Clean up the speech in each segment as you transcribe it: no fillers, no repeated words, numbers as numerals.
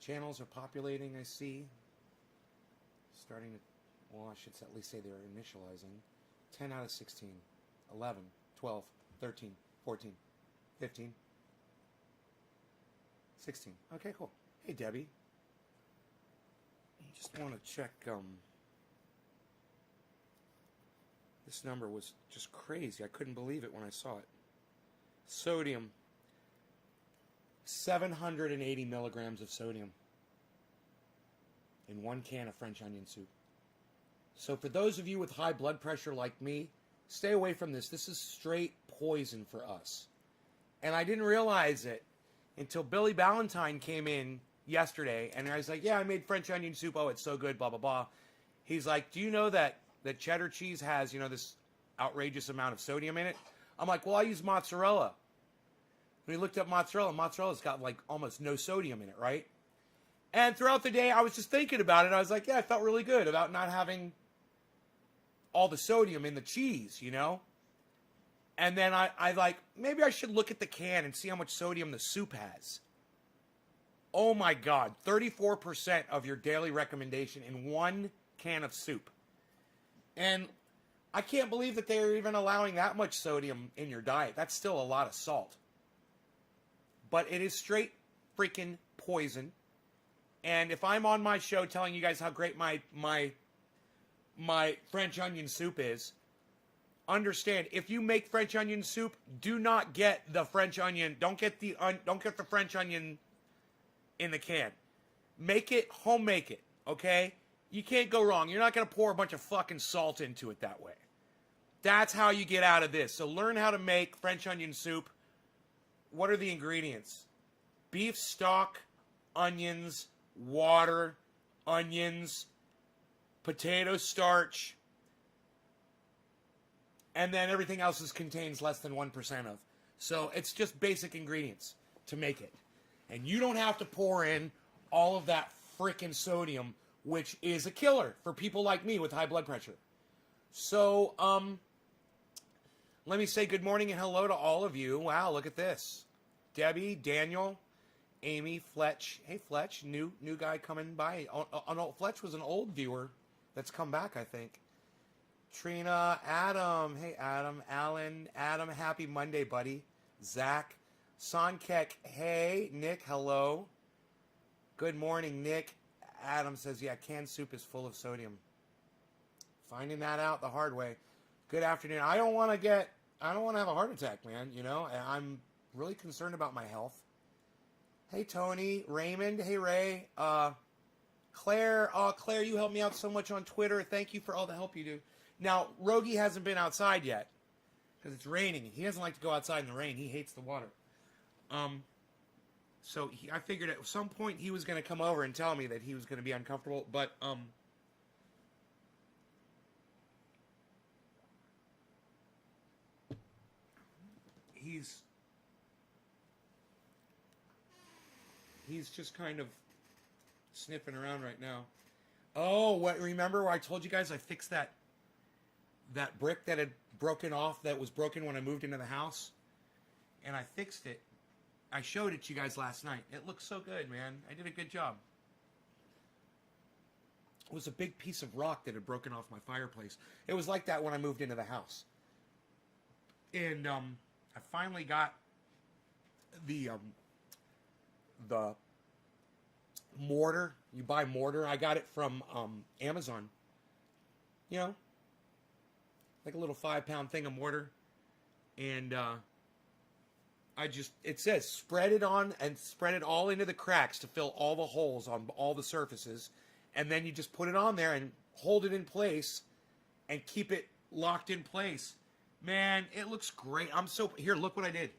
Channels are populating, I see. Starting to, well, I should at least say they're initializing. 10 out of 16, 11, 12, 13, 14, 15, 16. Okay, cool. Hey, Debbie. Just want to check, this number was just crazy. I couldn't believe it when I saw it. Sodium. 780 milligrams of sodium in 1 can of French onion soup. So for those of you with high blood pressure like me, stay away from this. This is straight poison for us. And I didn't realize it until Billy Ballantyne came in yesterday, and I was like, yeah, I made French onion soup. Oh, it's so good, blah, blah, blah. He's like, do you know that cheddar cheese has, this outrageous amount of sodium in it? I'm like, well, I use mozzarella. When he looked up mozzarella, mozzarella's got like almost no sodium in it, right? And throughout the day, I was just thinking about it. I was like, yeah, I felt really good about not having all the sodium in the cheese, And then I like, maybe I should look at the can and see how much sodium the soup has. Oh my God, 34% of your daily recommendation in 1 can of soup. And I can't believe that they're even allowing that much sodium in your diet. That's still a lot of salt. But it is straight freaking poison. And if I'm on my show telling you guys how great my French onion soup is, understand, if you make French onion soup, do not get the French onion. Don't get the French onion in the can. Make it, home make it, okay? You can't go wrong. You're not going to pour a bunch of fucking salt into it that way. That's how you get out of this. So learn how to make French onion soup. What are the ingredients? Beef stock, onions, water, onions, potato starch, and then everything else contains less than 1% of. So it's just basic ingredients to make it. And you don't have to pour in all of that frickin' sodium, which is a killer for people like me with high blood pressure. So, let me say good morning and hello to all of you. Wow, look at this. Debbie, Daniel, Amy, Fletch. Hey, Fletch, new guy coming by. Fletch was an old viewer that's come back, I think. Trina, Adam. Hey, Adam. Alan, Adam, happy Monday, buddy. Zach, Sonkek. Hey, Nick, hello. Good morning, Nick. Adam says, yeah, canned soup is full of sodium. Finding that out the hard way. Good afternoon. I don't want to have a heart attack, man. I'm really concerned about my health. Hey, Tony. Raymond. Hey, Ray. Claire. Oh, Claire, you helped me out so much on Twitter. Thank you for all the help you do. Now, Rogie hasn't been outside yet because it's raining. He doesn't like to go outside in the rain. He hates the water. So I figured at some point he was going to come over and tell me that he was going to be uncomfortable. But, he's just kind of sniffing around right now. Oh, remember where I told you guys I fixed that brick that had broken off, that was broken when I moved into the house? And I fixed it. I showed it to you guys last night. It looks so good, man. I did a good job. It was a big piece of rock that had broken off my fireplace. It was like that when I moved into the house. And I finally got the mortar. You buy mortar. I got it from Amazon. Like a little 5-pound thing of mortar. And it says spread it on and spread it all into the cracks to fill all the holes on all the surfaces. And then you just put it on there and hold it in place and keep it locked in place. Man, it looks great. Here, look what I did.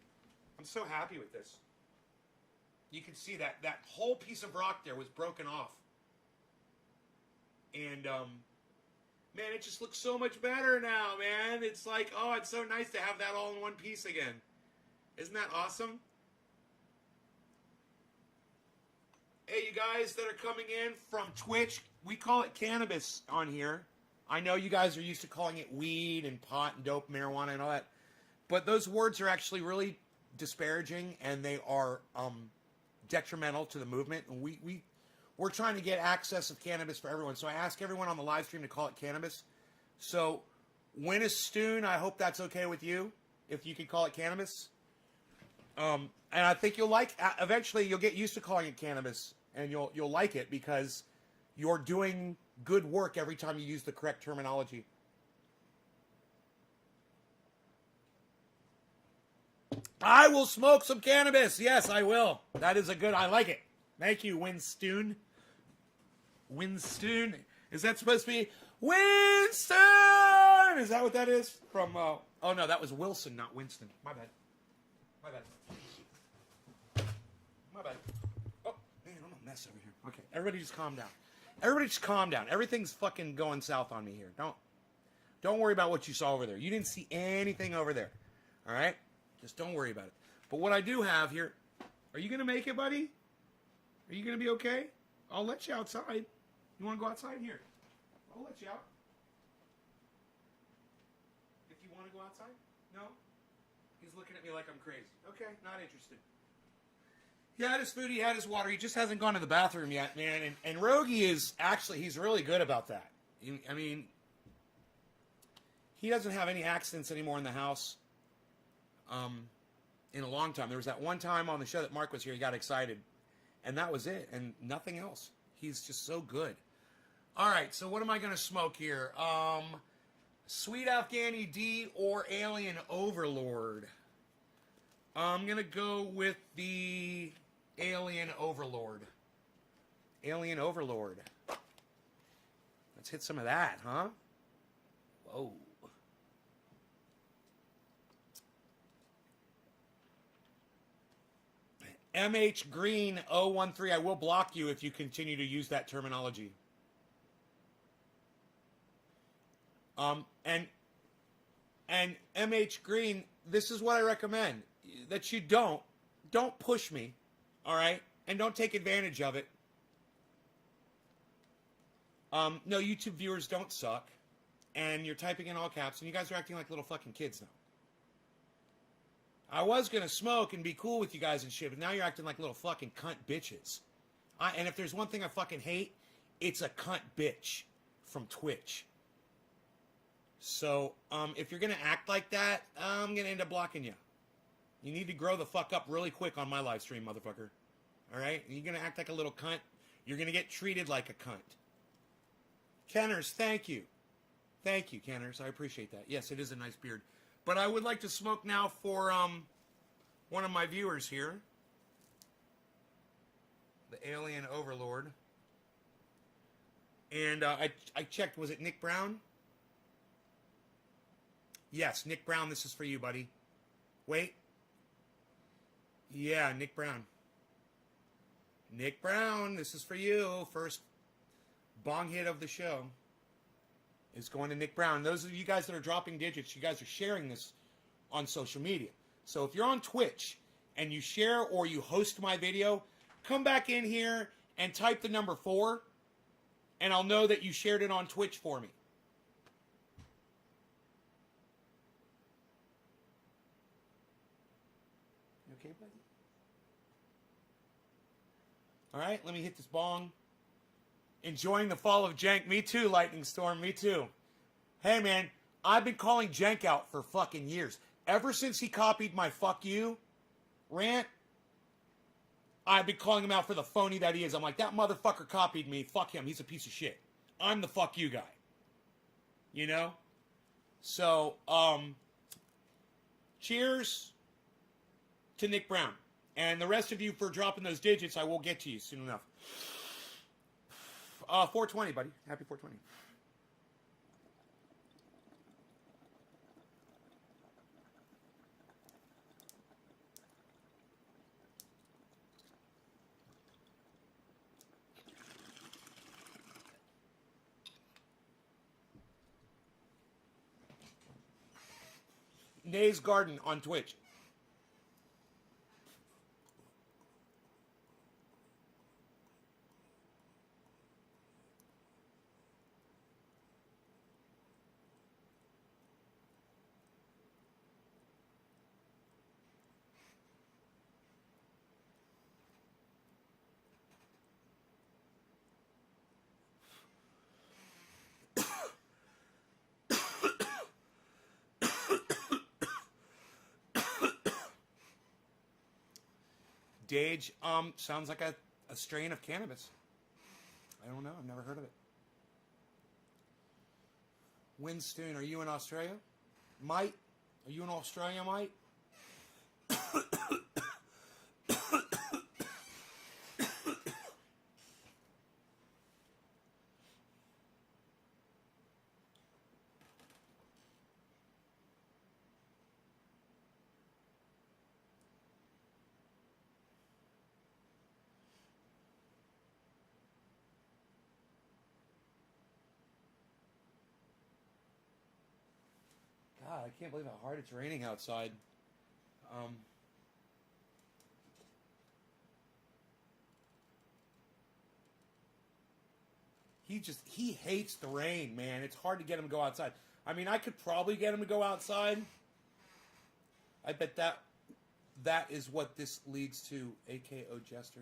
I'm so happy with this. You can see that whole piece of rock there was broken off. And, man, it just looks so much better now, man. It's like, oh, it's so nice to have that all in one piece again. Isn't that awesome? Hey, you guys that are coming in from Twitch, we call it cannabis on here. I know you guys are used to calling it weed and pot and dope, marijuana and all that. But those words are actually really disparaging, and they are detrimental to the movement. And we're trying to get access of cannabis for everyone. So I ask everyone on the live stream to call it cannabis. So Winnistoon, I hope that's okay with you, if you could call it cannabis. And I think you'll like, eventually you'll get used to calling it cannabis, and you'll like it because you're doing good work every time you use the correct terminology. I will smoke some cannabis. Yes, I will. That is a good, I like it. Thank you, Winstoon. Winstoon. Is that supposed to be Winston? Is that what that is? From, oh no, that was Wilson, not Winston. My bad. My bad. My bad. Oh, man, I'm a mess over here. Okay, everybody just calm down. Everybody just calm down. Everything's fucking going south on me here. Don't worry about what you saw over there. You didn't see anything over there. All right? Just don't worry about it. But what I do have here, are you going to make it, buddy? Are you going to be okay? I'll let you outside. You want to go outside? Here. I'll let you out. If you want to go outside? No? He's looking at me like I'm crazy. Okay, not interested. He had his food, he had his water. He just hasn't gone to the bathroom yet, man. And Rogie is actually, he's really good about that. I mean, he doesn't have any accidents anymore in the house. In a long time. There was that one time on the show that Mark was here, he got excited. And that was it. And nothing else. He's just so good. All right, so what am I going to smoke here? Sweet Afghani D or Alien Overlord? I'm going to go with the Alien Overlord. Alien Overlord. Let's hit some of that, huh? Whoa. MH Green 013, I will block you if you continue to use that terminology. And MH Green, this is what I recommend. That you don't push me, all right? And don't take advantage of it. No, YouTube viewers don't suck. And you're typing in all caps, and you guys are acting like little fucking kids now. I was going to smoke and be cool with you guys and shit, but now you're acting like little fucking cunt bitches. And if there's one thing I fucking hate, it's a cunt bitch from Twitch. So, if you're going to act like that, I'm going to end up blocking you. You need to grow the fuck up really quick on my live stream, motherfucker. Alright? You're going to act like a little cunt. You're going to get treated like a cunt. Kenners, thank you. Thank you, Kenners. I appreciate that. Yes, it is a nice beard. But I would like to smoke now for one of my viewers here. The Alien Overlord. And I checked, was it Nick Brown? Yes, Nick Brown, this is for you, buddy. Wait. Yeah, Nick Brown. Nick Brown, this is for you. First bong hit of the show is going to Nick Brown. Those of you guys that are dropping digits, you guys are sharing this on social media. So if you're on Twitch and you share or you host my video, come back in here and type the number 4, and I'll know that you shared it on Twitch for me. You okay, buddy? All right, let me hit this bong. Enjoying the fall of Jank. Me too, Lightning Storm. Me too. Hey, man, I've been calling Jank out for fucking years. Ever since he copied my fuck you rant, I've been calling him out for the phony that he is. I'm like, that motherfucker copied me. Fuck him. He's a piece of shit. I'm the fuck you guy. You know? So, cheers to Nick Brown. And the rest of you for dropping those digits, I will get to you soon enough. 420, buddy. Happy 420. Nay's Garden on Twitch. Dage. Sounds like a strain of cannabis. I don't know. I've never heard of it. Winston, are you in Australia? Mike, are you in Australia, Mike? God, I can't believe how hard it's raining outside. He hates the rain, man. It's hard to get him to go outside. I mean, I could probably get him to go outside. I bet that is what this leads to, AKO Jester.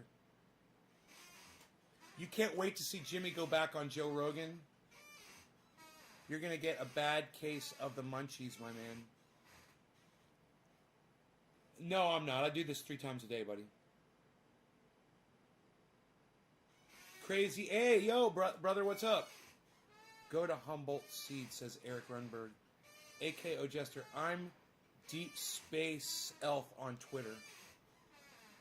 You can't wait to see Jimmy go back on Joe Rogan. You're going to get a bad case of the munchies, my man. No, I'm not. I do this 3 times a day, buddy. Crazy. Hey, yo, brother, what's up? Go to Humboldt Seed, says Eric Runberg. AKO Jester, I'm Deep Space Elf on Twitter.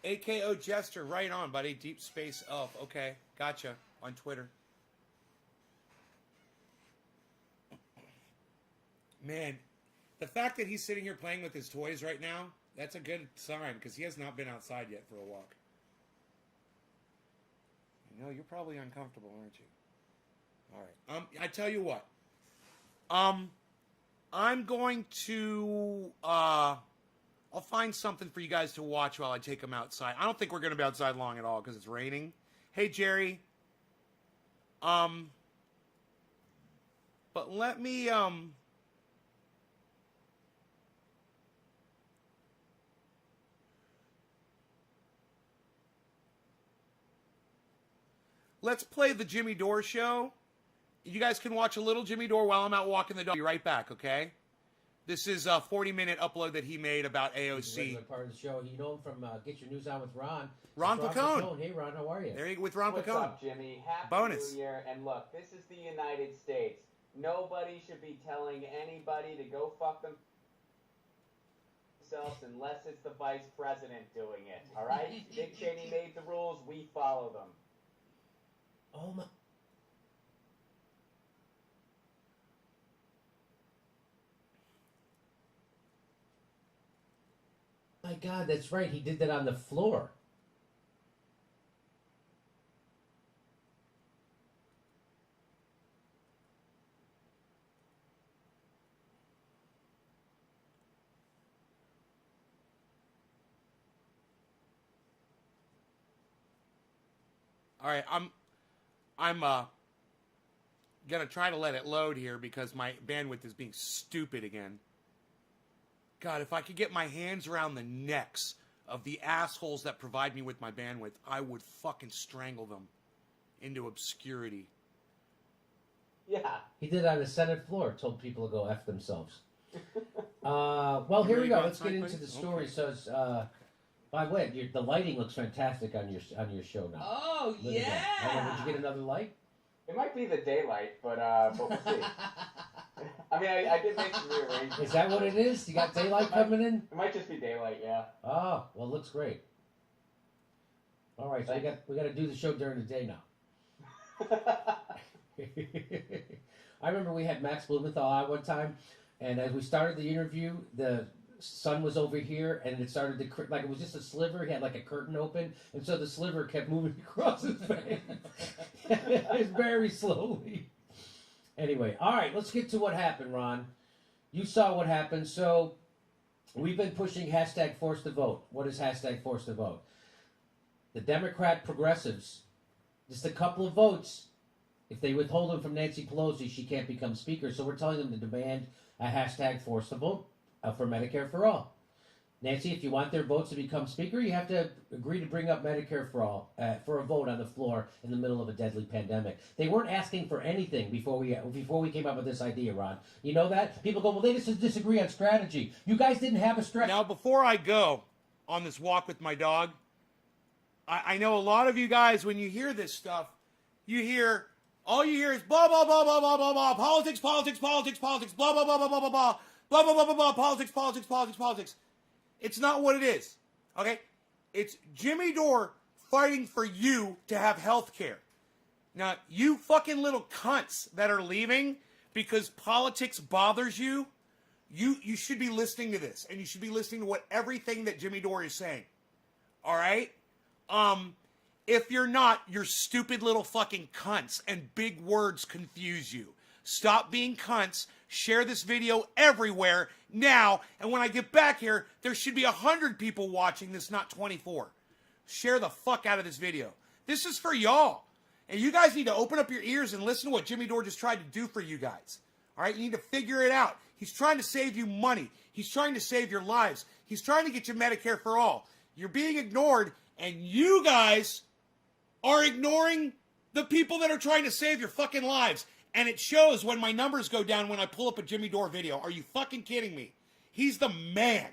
AKO Jester, right on, buddy. Deep Space Elf. Okay, gotcha. On Twitter. Man, the fact that he's sitting here playing with his toys right now, that's a good sign, because he has not been outside yet for a walk. You know, you're probably uncomfortable, aren't you? All right. I tell you what. I'm going to, I'll find something for you guys to watch while I take them outside. I don't think we're going to be outside long at all because it's raining. Hey, Jerry. But let me, let's play the Jimmy Dore show. You guys can watch a little Jimmy Dore while I'm out walking the dog. I'll be right back, okay? This is a 40-minute upload that he made about AOC. Part of the show. You know him from Get Your News On with Ron. Ron Pacone. Hey, Ron, how are you? There you go with Ron Pacone. What's up, Jimmy? Happy Bonus. New Year. And look, this is the United States. Nobody should be telling anybody to go fuck themselves unless it's the vice president doing it, all right? Dick Cheney made the rules. We follow them. Oh, my God, that's right. He did that on the floor. All right, I'm gonna try to let it load here because my bandwidth is being stupid again. God, if I could get my hands around the necks of the assholes that provide me with my bandwidth, I would fucking strangle them into obscurity. Yeah. He did it on the Senate floor. Told people to go F themselves. Well, here we go. Let's get into the story. Okay. So, it's, by the way, the lighting looks fantastic on your show now. Oh, yeah. Did you get another light? It might be the daylight, but we'll see. I mean, I did make some rearrangements. Is that what it is? You got daylight coming in? It might just be daylight, yeah. Oh, well, it looks great. All right, so we got to do the show during the day now. I remember we had Max Blumenthal on one time, and as we started the interview, the sun was over here, and it started to, like, it was just a sliver. He had, like, a curtain open, and so the sliver kept moving across his face. It's very slowly. Anyway, all right, let's get to what happened, Ron. You saw what happened. So we've been pushing hashtag force to vote. What is hashtag force to vote? The Democrat progressives, just a couple of votes. If they withhold them from Nancy Pelosi, she can't become speaker. So we're telling them to demand a hashtag force to vote for Medicare for all. Nancy, if you want their votes to become speaker, you have to agree to bring up Medicare for all for a vote on the floor in the middle of a deadly pandemic. They weren't asking for anything before we came up with this idea, Ron. You know that? People go, well, they just disagree on strategy. You guys didn't have a strategy. Now, before I go on this walk with my dog, I know a lot of you guys, when you hear this stuff, all you hear is blah, blah, blah, blah, blah, blah, blah, politics, politics, politics, politics, blah, blah, blah, blah, blah, blah, blah, blah, blah, blah, blah, blah, politics, politics, politics, politics. It's not what it is, okay? It's Jimmy Dore fighting for you to have health care. Now, you fucking little cunts that are leaving because politics bothers you, you should be listening to this, and you should be listening to what everything that Jimmy Dore is saying. All right? If you're not, you're stupid little fucking cunts, and big words confuse you. Stop being cunts. Share this video everywhere now, and when I get back here, there should be 100 people watching this, not 24. Share the fuck out of this video. This is for y'all. And you guys need to open up your ears and listen to what Jimmy Dore just tried to do for you guys. All right? You need to figure it out. He's trying to save you money. He's trying to save your lives. He's trying to get you Medicare for all. You're being ignored, and you guys are ignoring the people that are trying to save your fucking lives. And it shows when my numbers go down when I pull up a Jimmy Dore video. Are you fucking kidding me? He's the man.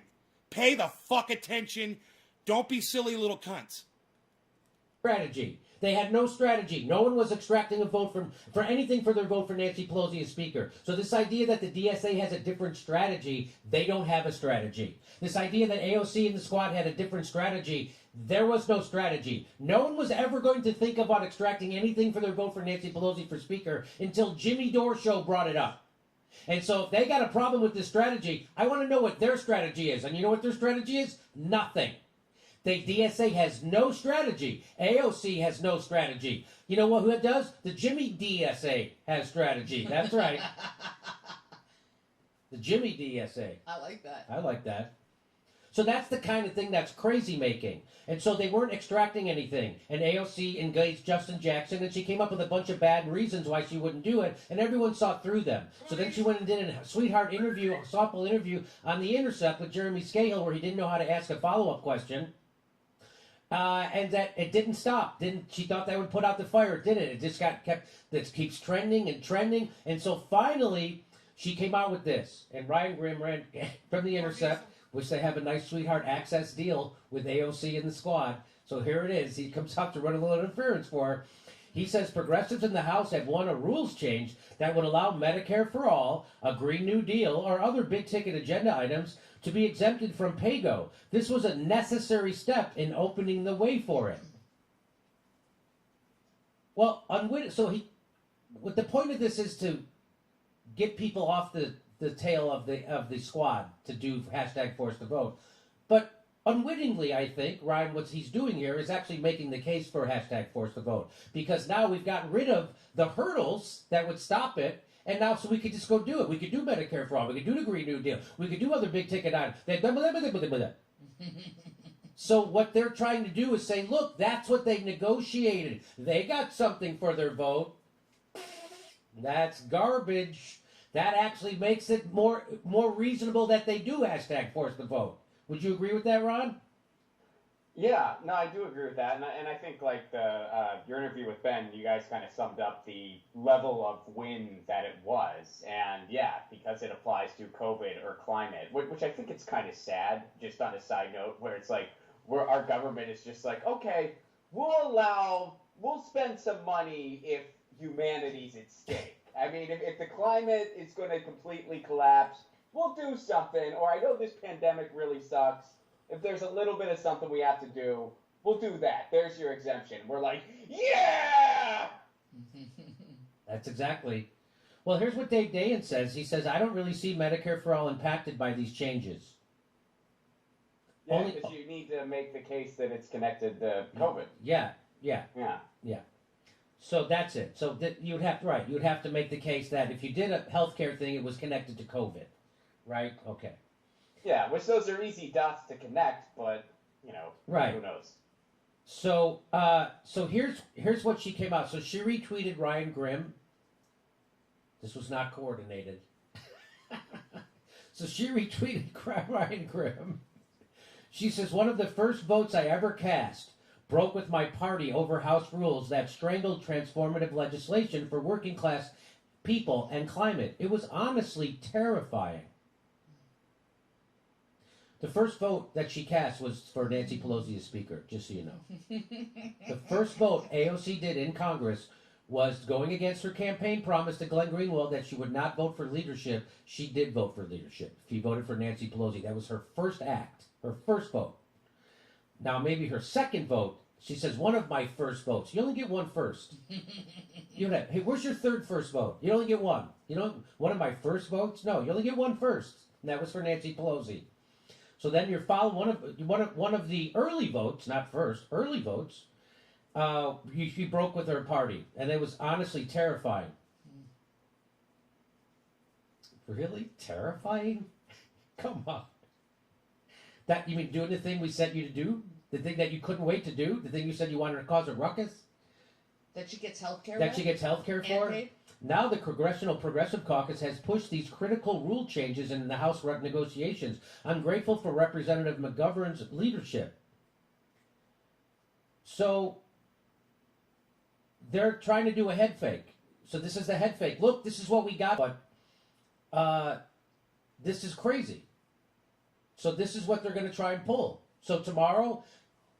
Pay the fuck attention. Don't be silly little cunts. Strategy. They had no strategy. No one was extracting a vote for anything for their vote for Nancy Pelosi as Speaker. So this idea that the DSA has a different strategy, they don't have a strategy. This idea that AOC and the squad had a different strategy, there was no strategy. No one was ever going to think about extracting anything for their vote for Nancy Pelosi for Speaker until Jimmy Dore Show brought it up. And so if they got a problem with this strategy, I want to know what their strategy is. And you know what their strategy is? Nothing. The DSA has no strategy. AOC has no strategy. You know what? Who it does? The Jimmy DSA has strategy. That's right. The Jimmy DSA. I like that. I like that. So that's the kind of thing that's crazy making. And so they weren't extracting anything. And AOC engaged Justin Jackson, and she came up with a bunch of bad reasons why she wouldn't do it, and everyone saw through them. So then she went and did a sweetheart interview, a softball interview on The Intercept with Jeremy Scahill, where he didn't know how to ask a follow-up question. And that it didn't stop. She thought that would put out the fire. It didn't. It just this keeps trending and trending. And so finally, she came out with this. And Ryan Grimm ran from The Intercept, which they have a nice sweetheart access deal with AOC and the squad. So here it is. He comes out to run a little interference for her. He says progressives in the House have won a rules change that would allow Medicare for all, a Green New Deal, or other big-ticket agenda items to be exempted from PAYGO. This was a necessary step in opening the way for it. Well, what the point of this is to get people off the tail of the squad to do #ForceTheVote. But unwittingly, I think, Ryan, what he's doing here is actually making the case for #ForceTheVote. Because now we've gotten rid of the hurdles that would stop it, and now so we could just go do it. We could do Medicare for all. We could do the Green New Deal. We could do other big-ticket items. So what they're trying to do is say, look, that's what they negotiated. They got something for their vote. That's garbage. That actually makes it more reasonable that they do #ForceTheVote. Would you agree with that, Ron? Yeah, no, I do agree with that, and I think like your interview with Ben, you guys kind of summed up the level of win that it was, and yeah, because it applies to COVID or climate, which I think it's kind of sad. Just on a side note, where it's like our government is just like, okay, we'll spend some money if humanity's at stake. I mean, if the climate is going to completely collapse, we'll do something. Or I know this pandemic really sucks. If there's a little bit of something we have to do, we'll do that. There's your exemption. We're like, yeah! That's exactly. Well, here's what Dave Dayen says. He says, I don't really see Medicare for all impacted by these changes. Yeah, because you need to make the case that it's connected to COVID. Yeah. Yeah. So that's it. So you'd have to make the case that if you did a healthcare thing, it was connected to COVID, right? Okay. Yeah, which those are easy dots to connect, but right. Who knows? So here's what she came out. So she retweeted Ryan Grimm. This was not coordinated. So she retweeted Ryan Grimm. She says, one of the first votes I ever cast broke with my party over House rules that strangled transformative legislation for working class people and climate. It was honestly terrifying. The first vote that she cast was for Nancy Pelosi as Speaker, just so you know. The first vote AOC did in Congress was going against her campaign promise to Glenn Greenwald that she would not vote for leadership. She did vote for leadership. She voted for Nancy Pelosi. That was her first act, her first vote. Now, maybe her second vote, she says, one of my first votes. You only get one first. You know, hey, where's your third first vote? You only get one. You know, one of my first votes? No, you only get one first. And that was for Nancy Pelosi. So then you're following one of the early votes, not first, early votes. She broke with her party, and it was honestly terrifying. Really terrifying? Come on. That you mean doing the thing we sent you to do? The thing that you couldn't wait to do? The thing you said you wanted to cause a ruckus? That she gets health care. That she gets health care for? Paid? Now the Congressional Progressive Caucus has pushed these critical rule changes in the House negotiations. I'm grateful for Representative McGovern's leadership. So they're trying to do a head fake. So this is the head fake. Look, this is what we got, but this is crazy. So this is what they're going to try and pull. So tomorrow,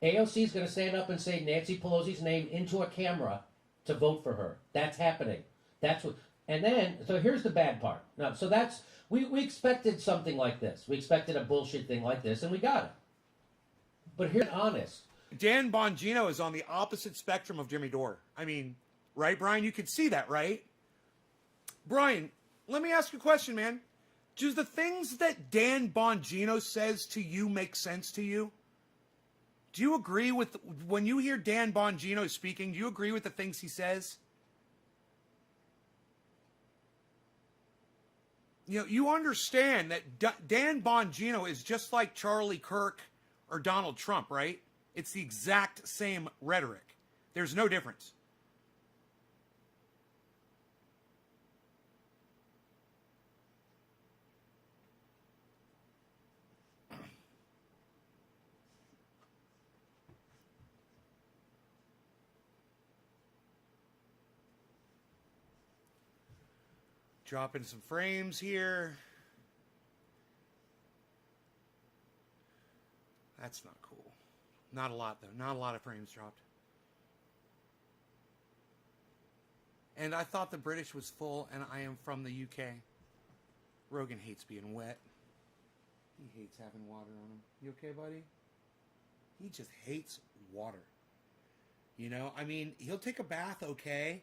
AOC is going to stand up and say Nancy Pelosi's name into a camera to vote for her. That's happening. That's what. And then, so here's the bad part. Now, so that's we expected something like this. We expected a bullshit thing like this, and we got it. But here's honest. Dan Bongino is on the opposite spectrum of Jimmy Dore. I mean, right, Brian? You can see that, right? Brian, let me ask you a question, man. Do the things that Dan Bongino says to you make sense to you? Do you agree with, when you hear Dan Bongino speaking, do you agree with the things he says? You know, you understand that Dan Bongino is just like Charlie Kirk or Donald Trump, right? It's the exact same rhetoric. There's no difference. Dropping some frames here. That's not cool. Not a lot, though. Not a lot of frames dropped. And I thought the British was full, and I am from the UK. Rogan hates being wet. He hates having water on him. You okay, buddy? He just hates water. You know, I mean, he'll take a bath, okay,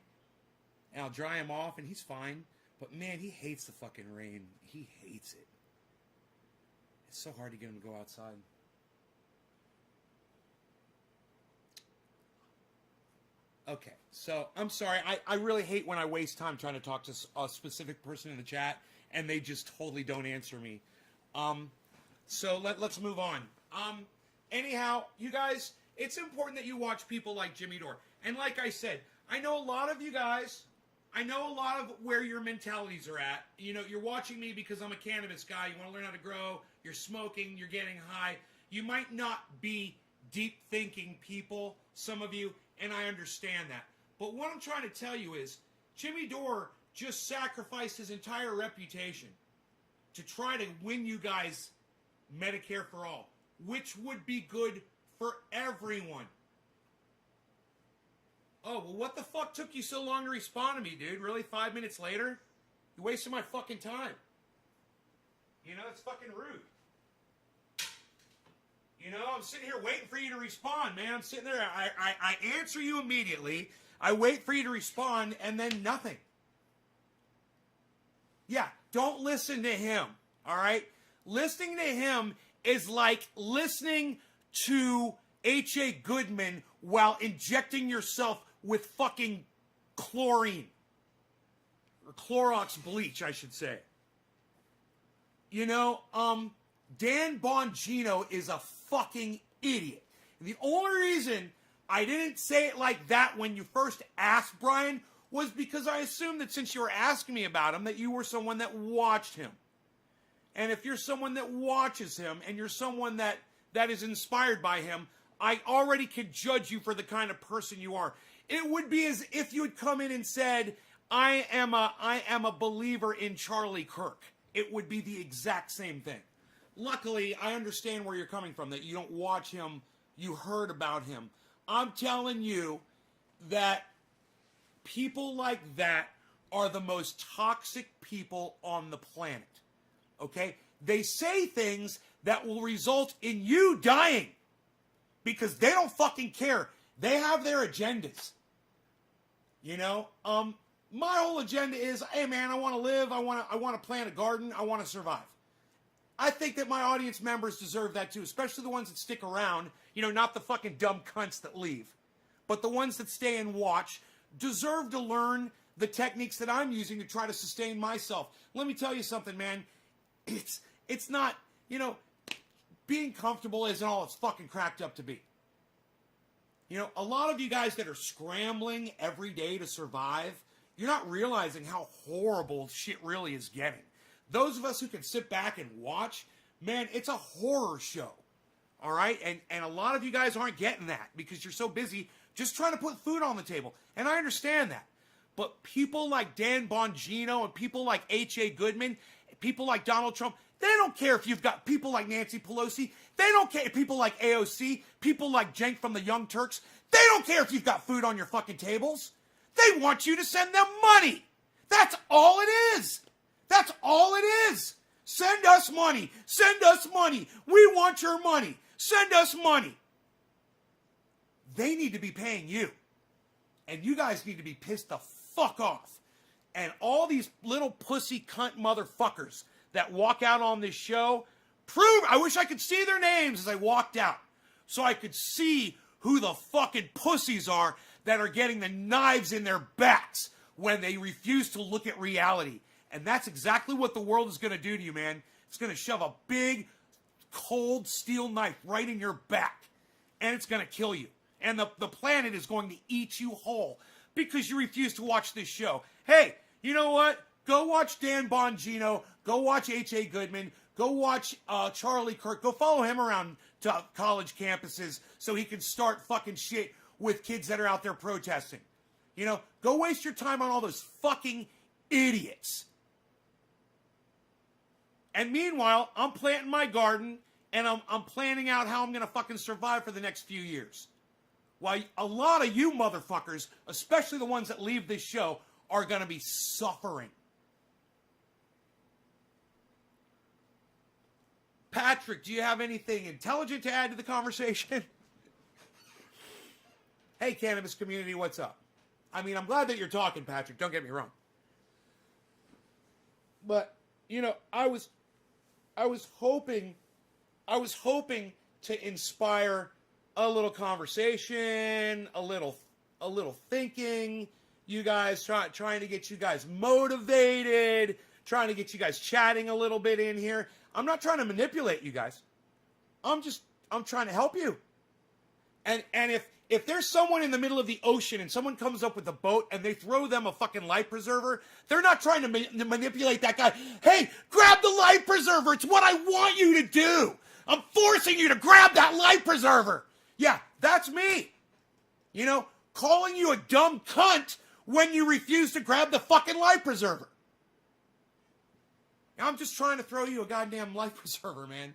and I'll dry him off, and he's fine. But, man, he hates the fucking rain. He hates it. It's so hard to get him to go outside. Okay, so I'm sorry. I really hate when I waste time trying to talk to a specific person in the chat, and they just totally don't answer me. So let's move on. Anyhow, you guys, it's important that you watch people like Jimmy Dore. And like I said, I know a lot of you guys... I know a lot of where your mentalities are at. You know, you're watching me because I'm a cannabis guy. You want to learn how to grow. You're smoking. You're getting high. You might not be deep thinking people, some of you, and I understand that. But what I'm trying to tell you is Jimmy Dore just sacrificed his entire reputation to try to win you guys Medicare for all, which would be good for everyone. Oh, well, what the fuck took you so long to respond to me, dude? Really, 5 minutes later? You wasted my fucking time. You know, it's fucking rude. You know, I'm sitting here waiting for you to respond, man. I'm sitting there, I answer you immediately. I wait for you to respond, and then nothing. Yeah, don't listen to him, all right? Listening to him is like listening to H.A. Goodman while injecting yourself with fucking chlorine. Or Clorox bleach, I should say. You know, Dan Bongino is a fucking idiot. And the only reason I didn't say it like that when you first asked Brian was because I assumed that since you were asking me about him, that you were someone that watched him. And if you're someone that watches him, and you're someone that is inspired by him, I already could judge you for the kind of person you are. It would be as if you had come in and said, I am a believer in Charlie Kirk. It would be the exact same thing. luckily, I understand where you're coming from, that you don't watch him, you heard about him. I'm telling you that people like that are the most toxic people on the planet. Okay? They say things that will result in you dying because they don't fucking care. They have their agendas. You know? My whole agenda is, hey man, I want to live, I want to plant a garden, I want to survive. I think that my audience members deserve that too, especially the ones that stick around, you know, not the fucking dumb cunts that leave. But the ones that stay and watch deserve to learn the techniques that I'm using to try to sustain myself. Let me tell you something, man. It's not, you know, being comfortable isn't all it's fucking cracked up to be. You know, a lot of you guys that are scrambling every day to survive, you're not realizing how horrible shit really is getting. Those of us who can sit back and watch, man, it's a horror show. All right? And a lot of you guys aren't getting that because you're so busy just trying to put food on the table. And I understand that. But people like Dan Bongino and people like H.A. Goodman, people like Donald Trump, they don't care if you've got people like Nancy Pelosi. They don't care. People like AOC, people like Cenk from the Young Turks. They don't care if you've got food on your fucking tables. They want you to send them money. That's all it is. That's all it is. Send us money. Send us money. We want your money. Send us money. They need to be paying you. And you guys need to be pissed the fuck off. And all these little pussy cunt motherfuckers that walk out on this show, I wish I could see their names as I walked out. So I could see who the fucking pussies are that are getting the knives in their backs when they refuse to look at reality. And that's exactly what the world is going to do to you, man. It's going to shove a big, cold steel knife right in your back. And it's going to kill you. And the planet is going to eat you whole because you refuse to watch this show. Hey, you know what? Go watch Dan Bongino. Go watch H.A. Goodman. Go watch Charlie Kirk. Go follow him around to college campuses so he can start fucking shit with kids that are out there protesting. You know, go waste your time on all those fucking idiots. And meanwhile, I'm planting my garden and I'm planning out how I'm going to fucking survive for the next few years. While a lot of you motherfuckers, especially the ones that leave this show, are going to be suffering. Patrick, do you have anything intelligent to add to the conversation? Hey, cannabis community, what's up? I mean, I'm glad that you're talking, Patrick. Don't get me wrong. But, you know, I was hoping to inspire a little conversation, a little thinking. You guys trying to get you guys motivated, trying to get you guys chatting a little bit in here. I'm not trying to manipulate you guys. I'm trying to help you. And if there's someone in the middle of the ocean and someone comes up with a boat and they throw them a fucking life preserver, they're not trying to manipulate that guy. Hey, grab the life preserver. It's what I want you to do. I'm forcing you to grab that life preserver. Yeah, that's me. You know, calling you a dumb cunt when you refuse to grab the fucking life preserver. I'm just trying to throw you a goddamn life preserver, man.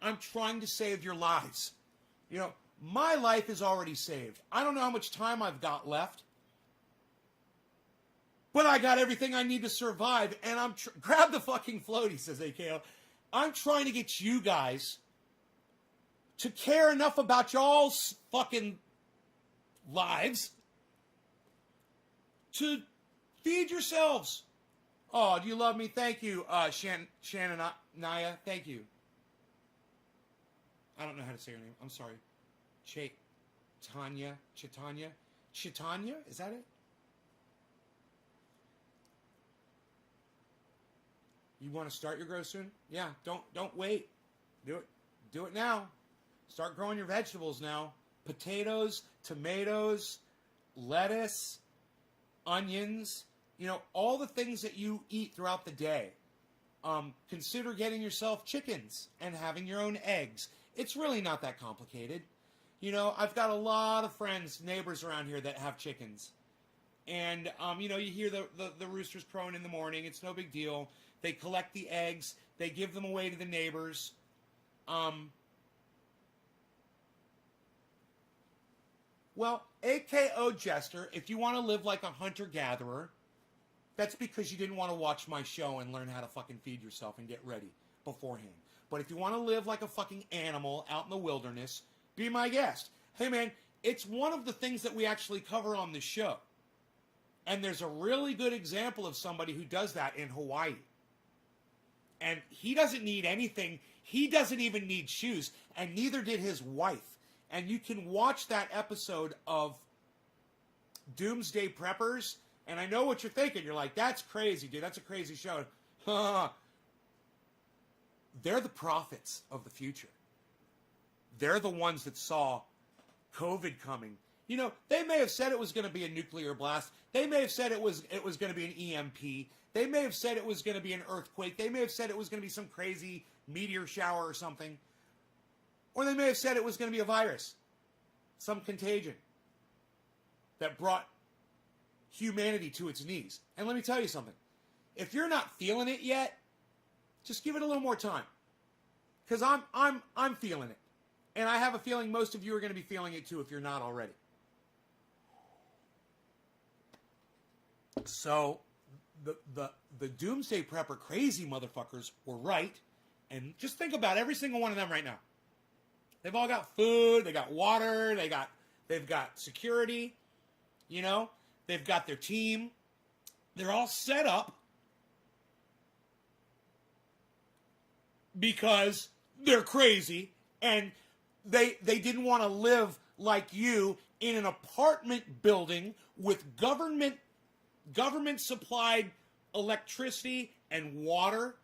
I'm trying to save your lives. You know, my life is already saved. I don't know how much time I've got left. But I got everything I need to survive. And grab the fucking floaty, says AKO. I'm trying to get you guys to care enough about y'all's fucking lives to feed yourselves. Oh, do you love me? Thank you, Shannon Naya. Thank you. I don't know how to say her name. I'm sorry. Chitanya? Is that it? You want to start your grow soon? Yeah, don't wait. Do it now. Start growing your vegetables now. Potatoes, tomatoes, lettuce, onions, you know, all the things that you eat throughout the day. Consider getting yourself chickens and having your own eggs. It's really not that complicated. You know, I've got a lot of friends, neighbors around here that have chickens. And, you know, you hear the roosters crowing in the morning. It's no big deal. They collect the eggs. They give them away to the neighbors. Well, AKO Jester, if you want to live like a hunter-gatherer, that's because you didn't want to watch my show and learn how to fucking feed yourself and get ready beforehand. But if you want to live like a fucking animal out in the wilderness, be my guest. Hey, man, it's one of the things that we actually cover on this show. And there's a really good example of somebody who does that in Hawaii. And he doesn't need anything. He doesn't even need shoes. And neither did his wife. And you can watch that episode of Doomsday Preppers. And I know what you're thinking. You're like, that's crazy, dude. That's a crazy show. They're the prophets of the future. They're the ones that saw COVID coming. You know, they may have said it was going to be a nuclear blast. They may have said it was going to be an EMP. They may have said it was going to be an earthquake. They may have said it was going to be some crazy meteor shower or something. Or they may have said it was going to be a virus, some contagion that brought humanity to its knees. And let me tell you something. If you're not feeling it yet, just give it a little more time. Because I'm feeling it. And I have a feeling most of you are going to be feeling it too if you're not already. So the Doomsday Prepper crazy motherfuckers were right. And just think about every single one of them right now. They've all got food, they got water, they've got security, you know, they've got their team. They're all set up because they're crazy and they didn't want to live like you in an apartment building with government supplied electricity and water,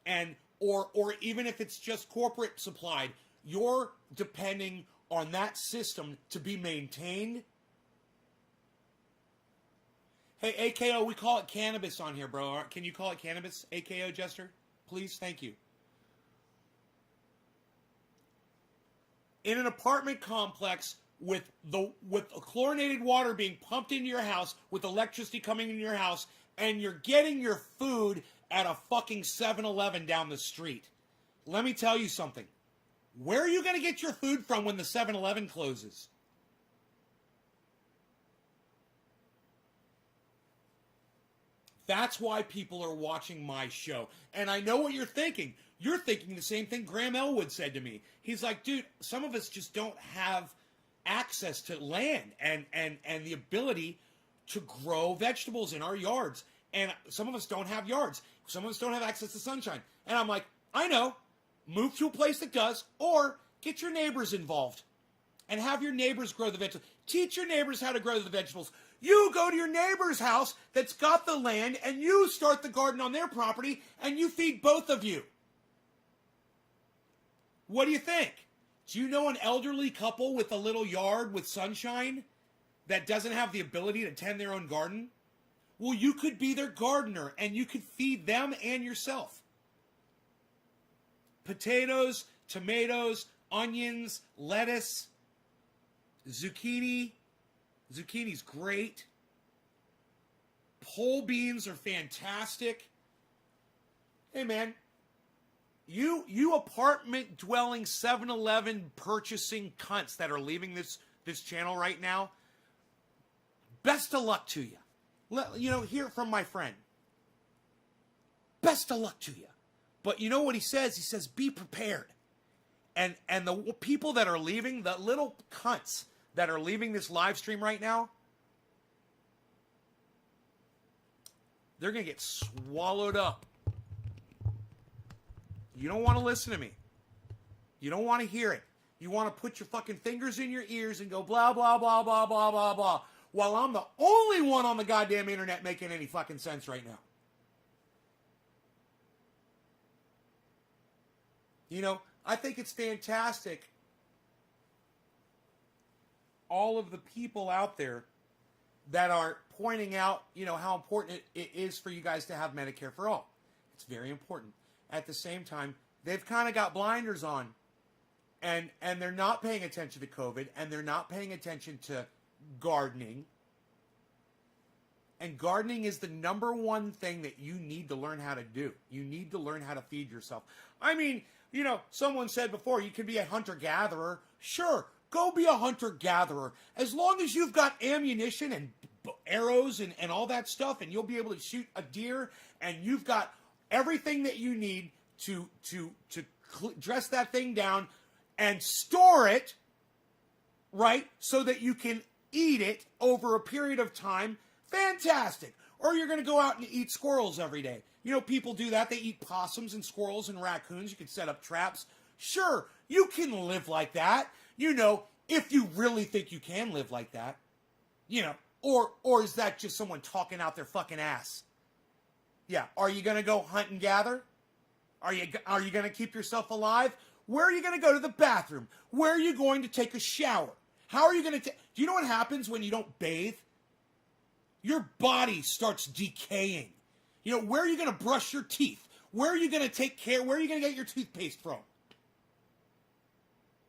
and or even if it's just corporate supplied, you're depending on that system to be maintained. Hey, AKO, we call it cannabis on here, bro. Can you call it cannabis, AKO Jester? Please, thank you. In an apartment complex with chlorinated water being pumped into your house, with electricity coming into your house, and you're getting your food at a fucking 7-Eleven down the street. Let me tell you something. Where are you going to get your food from when the 7-Eleven closes? That's why people are watching my show. And I know what you're thinking. You're thinking the same thing Graham Elwood said to me. He's like, dude, some of us just don't have access to land and the ability to grow vegetables in our yards. And some of us don't have yards. Some of us don't have access to sunshine. And I'm like, I know. Move to a place that does, or get your neighbors involved and have your neighbors grow the vegetables. Teach your neighbors how to grow the vegetables. You go to your neighbor's house that's got the land and you start the garden on their property and you feed both of you. What do you think? Do you know an elderly couple with a little yard with sunshine that doesn't have the ability to tend their own garden? Well, you could be their gardener and you could feed them and yourself. Potatoes, tomatoes, onions, lettuce, zucchini. Zucchini's great. Pole beans are fantastic. Hey, man. You apartment dwelling 7-Eleven purchasing cunts that are leaving this channel right now, best of luck to you. Hear it from my friend. Best of luck to you. But you know what he says? He says, be prepared. And the people that are leaving, the little cunts that are leaving this live stream right now, they're going to get swallowed up. You don't want to listen to me. You don't want to hear it. You want to put your fucking fingers in your ears and go blah, blah, blah, blah, blah, blah, blah, while I'm the only one on the goddamn internet making any fucking sense right now. You know, I think it's fantastic. All of the people out there that are pointing out, how important it is for you guys to have Medicare for all. It's very important. At the same time, they've kind of got blinders on. And they're not paying attention to COVID, and they're not paying attention to gardening. And gardening is the number one thing that you need to learn how to do. You need to learn how to feed yourself. I mean, you know, someone said before, you could be a hunter-gatherer. Sure, go be a hunter-gatherer. As long as you've got ammunition and arrows and all that stuff, and you'll be able to shoot a deer, and you've got everything that you need to dress that thing down and store it, right, so that you can eat it over a period of time, fantastic. Or you're going to go out and eat squirrels every day. You know, people do that. They eat possums and squirrels and raccoons. You can set up traps. Sure, you can live like that, you know, if you really think you can live like that. You know, or is that just someone talking out their fucking ass? Yeah, are you going to go hunt and gather? Are you going to keep yourself alive? Where are you going to go to the bathroom? Where are you going to take a shower? How are you going to do you know what happens when you don't bathe? Your body starts decaying. You know, where are you going to brush your teeth? Where are you going to take care? Where are you going to get your toothpaste from?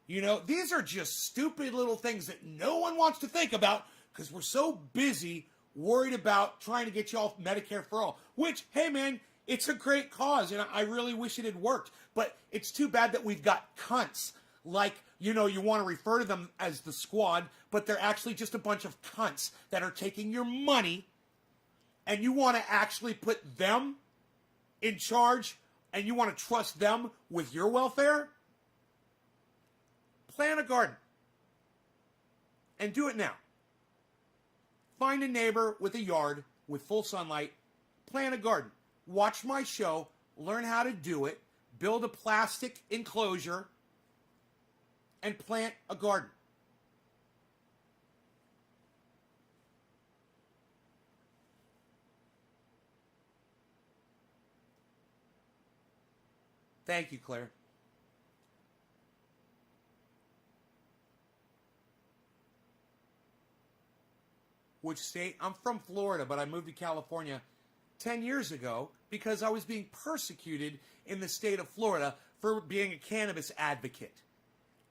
You know, these are just stupid little things that no one wants to think about because we're so busy worried about trying to get you off Medicare for all. Which, hey man, it's a great cause, and I really wish it had worked. But it's too bad that we've got cunts. Like, you know, you want to refer to them as the squad, but they're actually just a bunch of cunts that are taking your money, and you want to actually put them in charge, and you want to trust them with your welfare? Plant a garden. And do it now. Find a neighbor with a yard with full sunlight. Plant a garden. Watch my show. Learn how to do it. Build a plastic enclosure. And plant a garden. Thank you, Claire. Which state? I'm from Florida, but I moved to California 10 years ago because I was being persecuted in the state of Florida for being a cannabis advocate.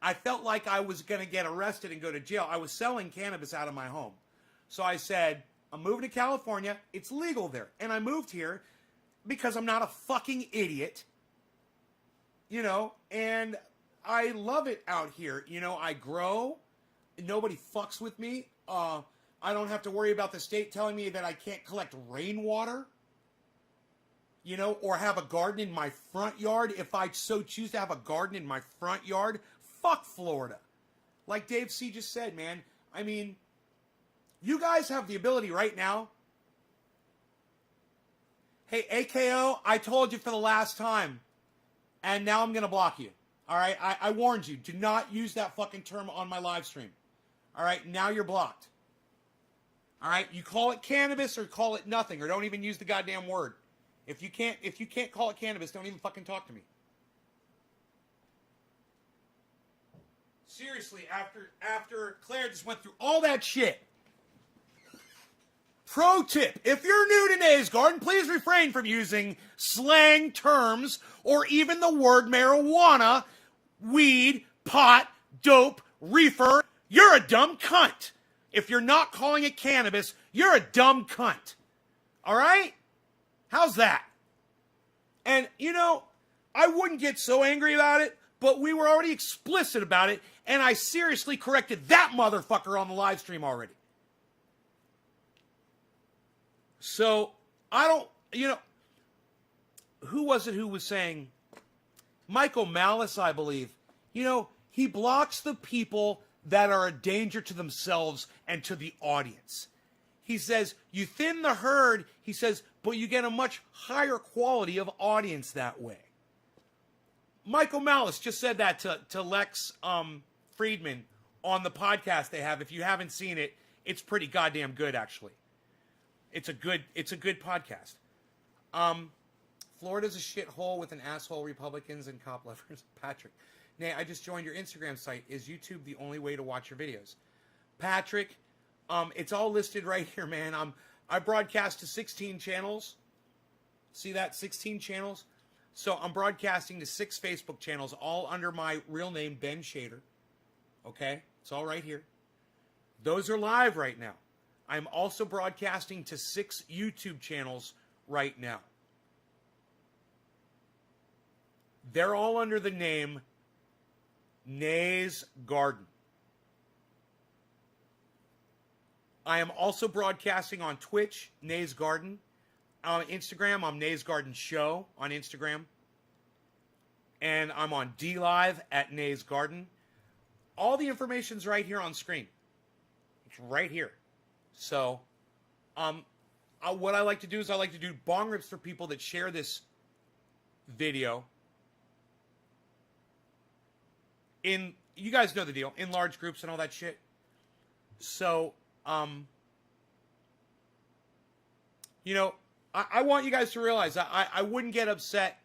I felt like I was going to get arrested and go to jail. I was selling cannabis out of my home. So I said, I'm moving to California. It's legal there. And I moved here because I'm not a fucking idiot. You know, and I love it out here. You know, I grow. Nobody fucks with me. I don't have to worry about the state telling me that I can't collect rainwater, you know, or have a garden in my front yard if I so choose to have a garden in my front yard. Fuck Florida. Like Dave C. just said, man, I mean, you guys have the ability right now. Hey, AKO, I told you for the last time, and now I'm going to block you. All right, I warned you. Do not use that fucking term on my live stream. All right, now you're blocked. All right, you call it cannabis or call it nothing, or don't even use the goddamn word. If you can't call it cannabis, don't even fucking talk to me. Seriously, after Claire just went through all that shit. Pro tip, if you're new to Nays Garden, please refrain from using slang terms or even the word marijuana, weed, pot, dope, reefer. You're a dumb cunt. If you're not calling it cannabis, you're a dumb cunt. All right? How's that? And, you know, I wouldn't get so angry about it, but we were already explicit about it, and I seriously corrected that motherfucker on the live stream already. So, I don't, you know, who was it who was saying? Michael Malice, I believe. You know, he blocks the people that are a danger to themselves and to the audience. He says, you thin the herd, he says, but you get a much higher quality of audience that way. Michael Malice just said that to Lex Friedman on the podcast they have. If you haven't seen it, it's pretty goddamn good, actually. It's a good podcast. Florida's a shithole with an asshole Republicans and cop lovers. Patrick. Nay, I just joined your Instagram site. Is YouTube the only way to watch your videos? Patrick, it's all listed right here, man. I broadcast to 16 channels. See that? 16 channels. So I'm broadcasting to 6 Facebook channels, all under my real name, Ben Shader. Okay? It's all right here. Those are live right now. I'm also broadcasting to 6 YouTube channels right now. They're all under the name Nay's Garden. I am also broadcasting on Twitch, Nay's Garden. On Instagram, I'm Nay's Garden Show on Instagram. And I'm on DLive at Nay's Garden. All the information's right here on screen. It's right here. So, what I like to do is I like to do bong rips for people that share this video you guys know the deal, in large groups and all that shit. So, I want you guys to realize I wouldn't get upset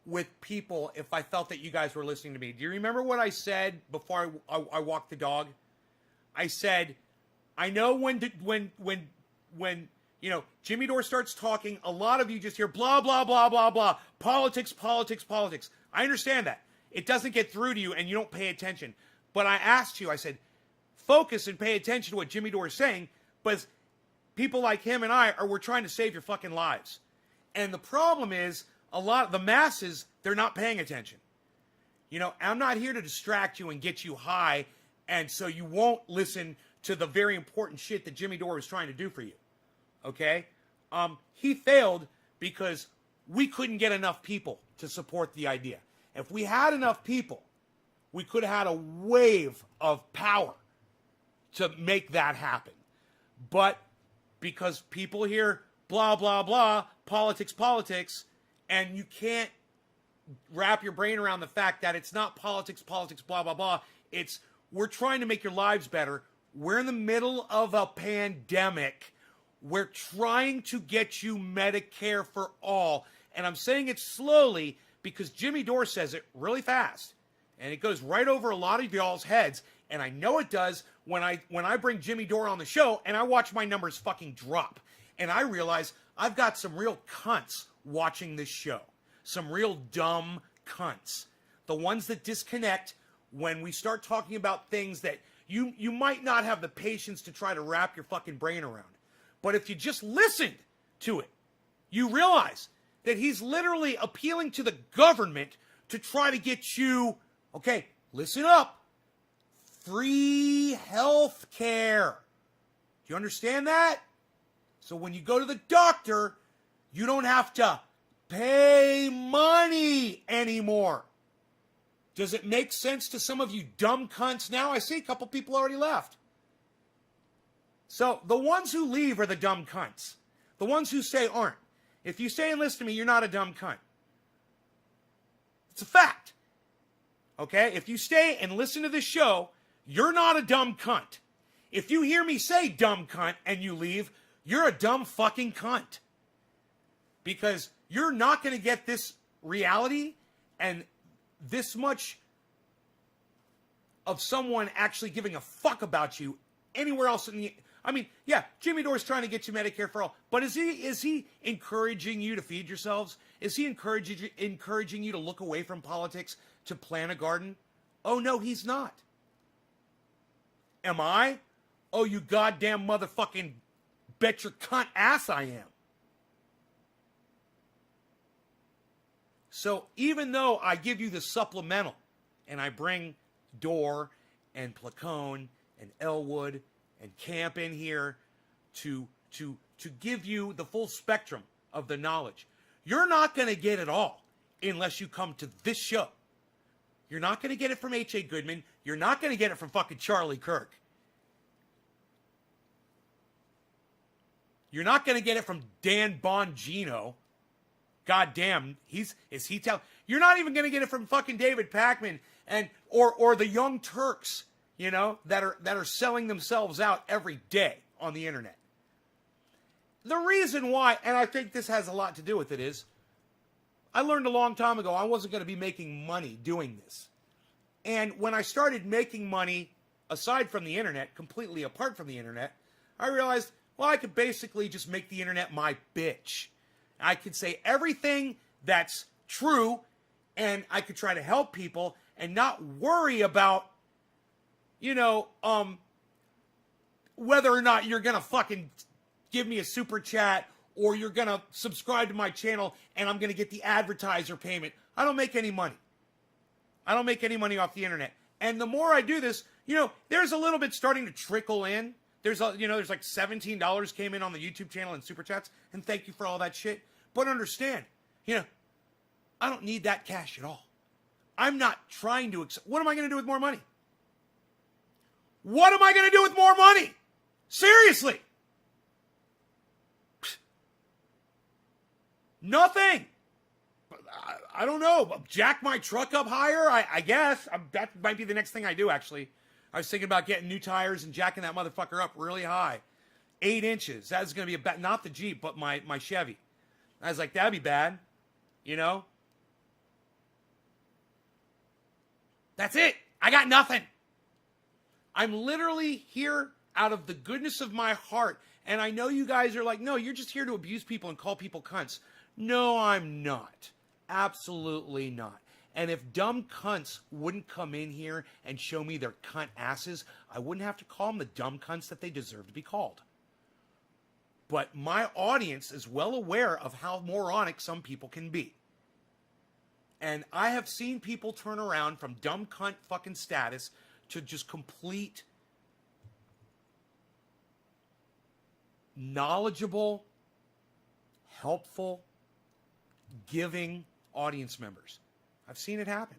with people if I felt that you guys were listening to me. Do you remember what I said before I walked the dog? I said, I know when Jimmy Dore starts talking, a lot of you just hear blah, blah, blah, blah, blah. Politics, politics, politics. I understand that. It doesn't get through to you and you don't pay attention. But I asked you, I said, focus and pay attention to what Jimmy Dore is saying, but people like him and we're trying to save your fucking lives. And the problem is, a lot of the masses, they're not paying attention. I'm not here to distract you and get you high, and so you won't listen to the very important shit that Jimmy Dore is trying to do for you. Okay? He failed because we couldn't get enough people to support the idea. If we had enough people, we could have had a wave of power to make that happen. But because people hear blah, blah, blah, politics, politics, and you can't wrap your brain around the fact that it's not politics, politics, blah, blah, blah. It's we're trying to make your lives better. We're in the middle of a pandemic. We're trying to get you Medicare for all. And I'm saying it slowly because Jimmy Dore says it really fast. And it goes right over a lot of y'all's heads. And I know it does when I bring Jimmy Dore on the show and I watch my numbers fucking drop. And I realize I've got some real cunts watching this show. Some real dumb cunts. The ones that disconnect when we start talking about things that you might not have the patience to try to wrap your fucking brain around. But if you just listened to it, you realize that he's literally appealing to the government to try to get you, okay, listen up, free health care. Do you understand that? So when you go to the doctor, you don't have to pay money anymore. Does it make sense to some of you dumb cunts now? I see a couple people already left. So the ones who leave are the dumb cunts. The ones who stay aren't. If you stay and listen to me, you're not a dumb cunt. It's a fact. Okay? If you stay and listen to this show, you're not a dumb cunt. If you hear me say dumb cunt and you leave, you're a dumb fucking cunt. Because you're not going to get this reality and this much of someone actually giving a fuck about you anywhere else in the... I mean, yeah, Jimmy Dore's trying to get you Medicare for all, but is he encouraging you to feed yourselves? Is he encouraging you to look away from politics to plant a garden? Oh, no, he's not. Am I? Oh, you goddamn motherfucking bet your cunt ass I am. So even though I give you the supplemental and I bring Dore and Placone and Elwood and Camp in here to give you the full spectrum of the knowledge, you're not going to get it all unless you come to this show. You're not going to get it from H.A. Goodman. You're not going to get it from fucking Charlie Kirk. You're not going to get it from Dan Bongino. God damn, you're not even going to get it from fucking David Pakman and or the Young Turks, that are selling themselves out every day on the internet. The reason why, and I think this has a lot to do with it, is I learned a long time ago I wasn't going to be making money doing this. And when I started making money aside from the internet, completely apart from the internet, I realized, well, I could basically just make the internet my bitch. I could say everything that's true, and I could try to help people and not worry about, whether or not you're going to fucking give me a super chat or you're going to subscribe to my channel and I'm going to get the advertiser payment. I don't make any money. I don't make any money off the internet. And the more I do this, there's a little bit starting to trickle in. There's like $17 came in on the YouTube channel in super chats, and thank you for all that shit. But understand, I don't need that cash at all. I'm not trying to. What am I going to do with more money? What am I going to do with more money? Seriously. Nothing. I don't know. Jack my truck up higher, I guess. That might be the next thing I do, actually. I was thinking about getting new tires and jacking that motherfucker up really high. 8 inches. That's going to be not the Jeep, but my Chevy. I was like, that'd be bad. That's it. I got nothing. I'm literally here out of the goodness of my heart. And I know you guys are like, no, you're just here to abuse people and call people cunts. No, I'm not. Absolutely not. And if dumb cunts wouldn't come in here and show me their cunt asses, I wouldn't have to call them the dumb cunts that they deserve to be called. But my audience is well aware of how moronic some people can be. And I have seen people turn around from dumb cunt fucking status to just complete knowledgeable, helpful, giving audience members. I've seen it happen.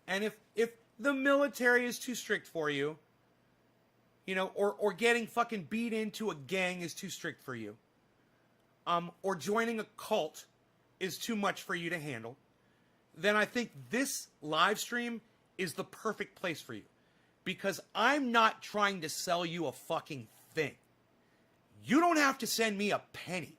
And if the military is too strict for you, or getting fucking beat into a gang is too strict for you, or joining a cult is too much for you to handle, then I think this live stream is the perfect place for you. Because I'm not trying to sell you a fucking thing. You don't have to send me a penny.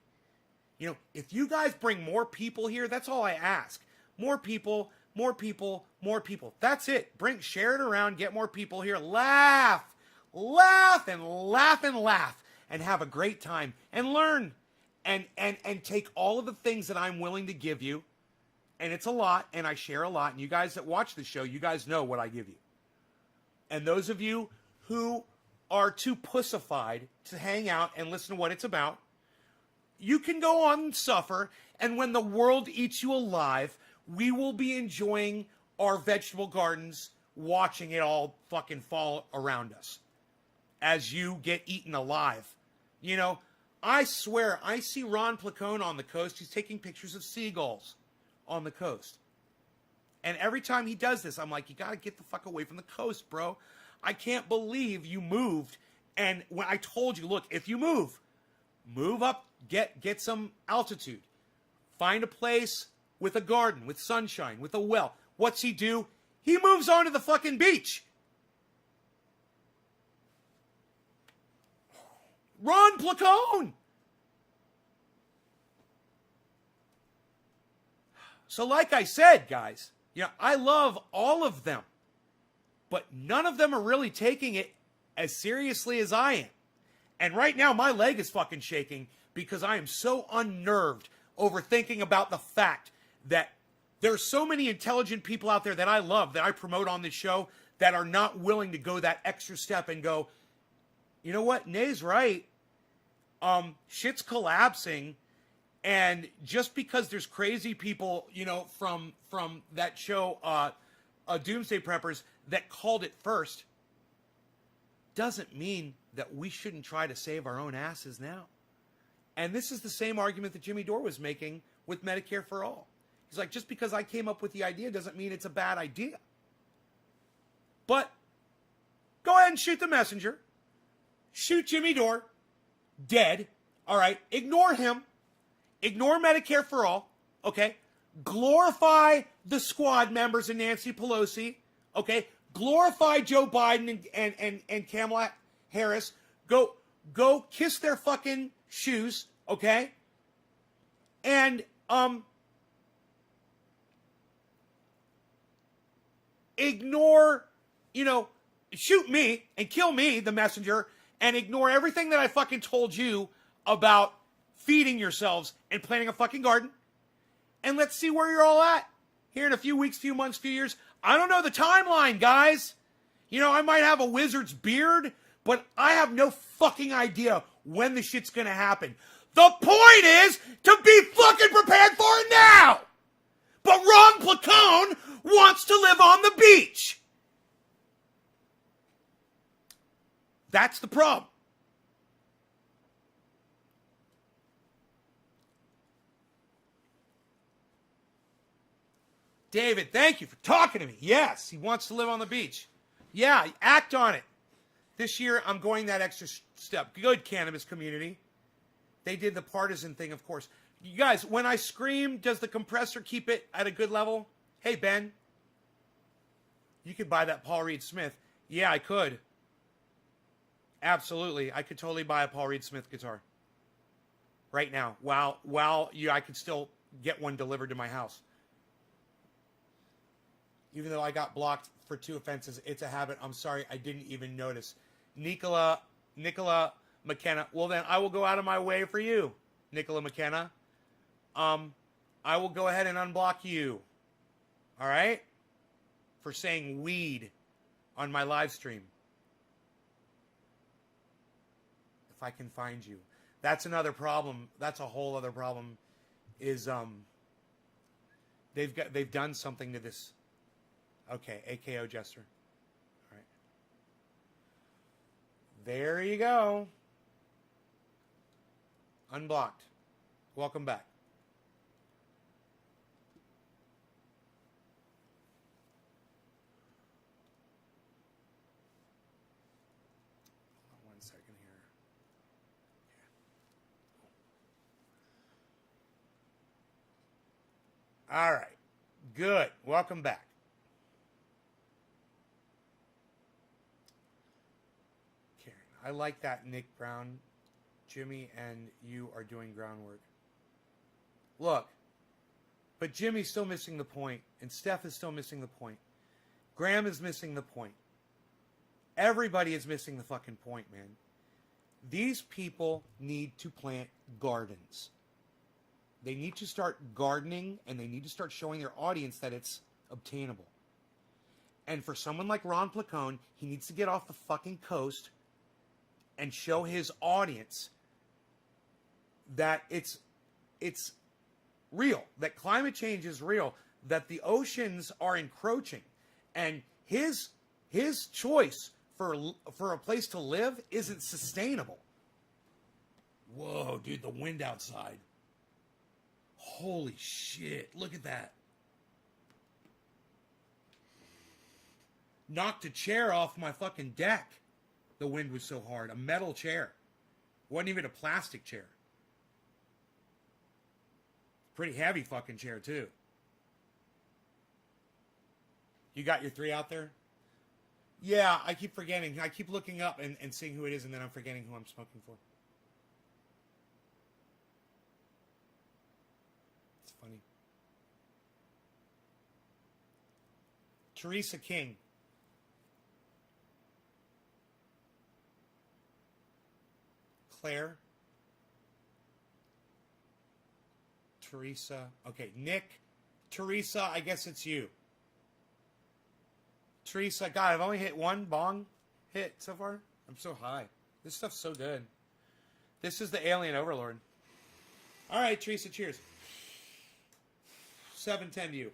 If you guys bring more people here, that's all I ask. More people, more people, more people. That's it. Share it around, get more people here. Laugh, and laugh and laugh, and have a great time and learn and take all of the things that I'm willing to give you. And it's a lot, and I share a lot. And you guys that watch the show, you guys know what I give you. And those of you who are too pussified to hang out and listen to what it's about, you can go on and suffer, and when the world eats you alive, we will be enjoying our vegetable gardens, watching it all fucking fall around us as you get eaten alive. I swear, I see Ron Placone on the coast. He's taking pictures of seagulls on the coast. And every time he does this, I'm like, you got to get the fuck away from the coast, bro. I can't believe you moved. And when I told you, look, if you move up, get some altitude. Find a place with a garden, with sunshine, with a well. What's he do? He moves on to the fucking beach. Ron Placone. So like I said, guys, I love all of them. But none of them are really taking it as seriously as I am. And right now, my leg is fucking shaking because I am so unnerved over thinking about the fact that there's so many intelligent people out there that I love, that I promote on this show, that are not willing to go that extra step and go, you know what, Nay's right. Shit's collapsing. And just because there's crazy people, from that show, Doomsday Preppers, that called it first, doesn't mean that we shouldn't try to save our own asses now. And this is the same argument that Jimmy Dore was making with Medicare for All. He's like, just because I came up with the idea doesn't mean it's a bad idea. But go ahead and shoot the messenger. Shoot Jimmy Dore. Dead. All right. Ignore him. Ignore Medicare for All. Okay. Glorify the squad members and Nancy Pelosi. Okay. Glorify Joe Biden and Kamala Harris. Go kiss their fucking shoes. Okay. And, ignore, shoot me and kill me, the messenger, and ignore everything that I fucking told you about feeding yourselves and planting a fucking garden. And let's see where you're all at here in a few weeks, few months, few years. I don't know the timeline, guys. I might have a wizard's beard, but I have no fucking idea when the shit's gonna happen. The point is to be fucking prepared for it now. But Ron Placone wants to live on the beach. That's the problem. David, thank you for talking to me. Yes, he wants to live on the beach. Yeah, act on it. This year, I'm going that extra step. Good, cannabis community. They did the partisan thing, of course. You guys, when I scream, does the compressor keep it at a good level? Hey, Ben. You could buy that Paul Reed Smith. Yeah, I could. Absolutely. I could totally buy a Paul Reed Smith guitar. Right now. I could still get one delivered to my house. Even though I got blocked for 2 offenses, it's a habit. I'm sorry, I didn't even notice. Nicola McKenna. Well, then I will go out of my way for you, Nicola McKenna. I will go ahead and unblock you. All right? For saying weed on my live stream. If I can find you. That's another problem. That's a whole other problem. Is they've done something to this. Okay, AKO Jester. All right. There you go. Unblocked. Welcome back. Hold on 1 second here. All right. Good. Welcome back. Karen, I like that, Nick Brown. Jimmy and you are doing groundwork. Look, but Jimmy's still missing the point, and Steph is still missing the point. Graham is missing the point. Everybody is missing the fucking point, man. These people need to plant gardens. They need to start gardening, and they need to start showing their audience that it's obtainable. And for someone like Ron Placone, he needs to get off the fucking coast and show his audience that it's real, that climate change is real, that the oceans are encroaching, and his choice for a place to live isn't sustainable. Whoa, dude, the wind outside. Holy shit, look at that. Knocked a chair off my fucking deck. The wind was so hard. A metal chair. Wasn't even a plastic chair. Pretty heavy fucking chair, too. You got your 3 out there? Yeah, I keep forgetting. I keep looking up and seeing who it is, and then I'm forgetting who I'm smoking for. It's funny. Teresa King. Claire. Teresa. Okay, Nick. Teresa, I guess it's you. Teresa, God, I've only hit 1 bong hit so far. I'm so high. This stuff's so good. This is the Alien Overlord. All right, Teresa, cheers. 7-10 to you.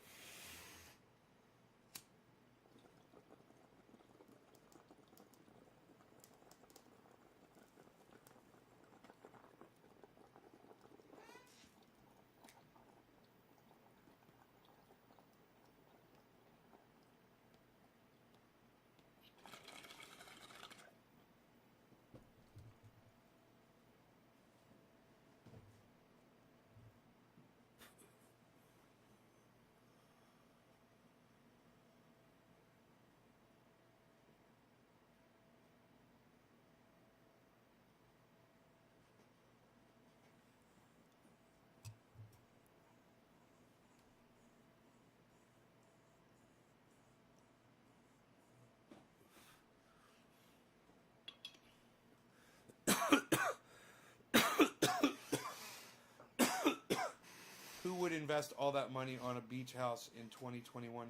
Who would invest all that money on a beach house in 2021?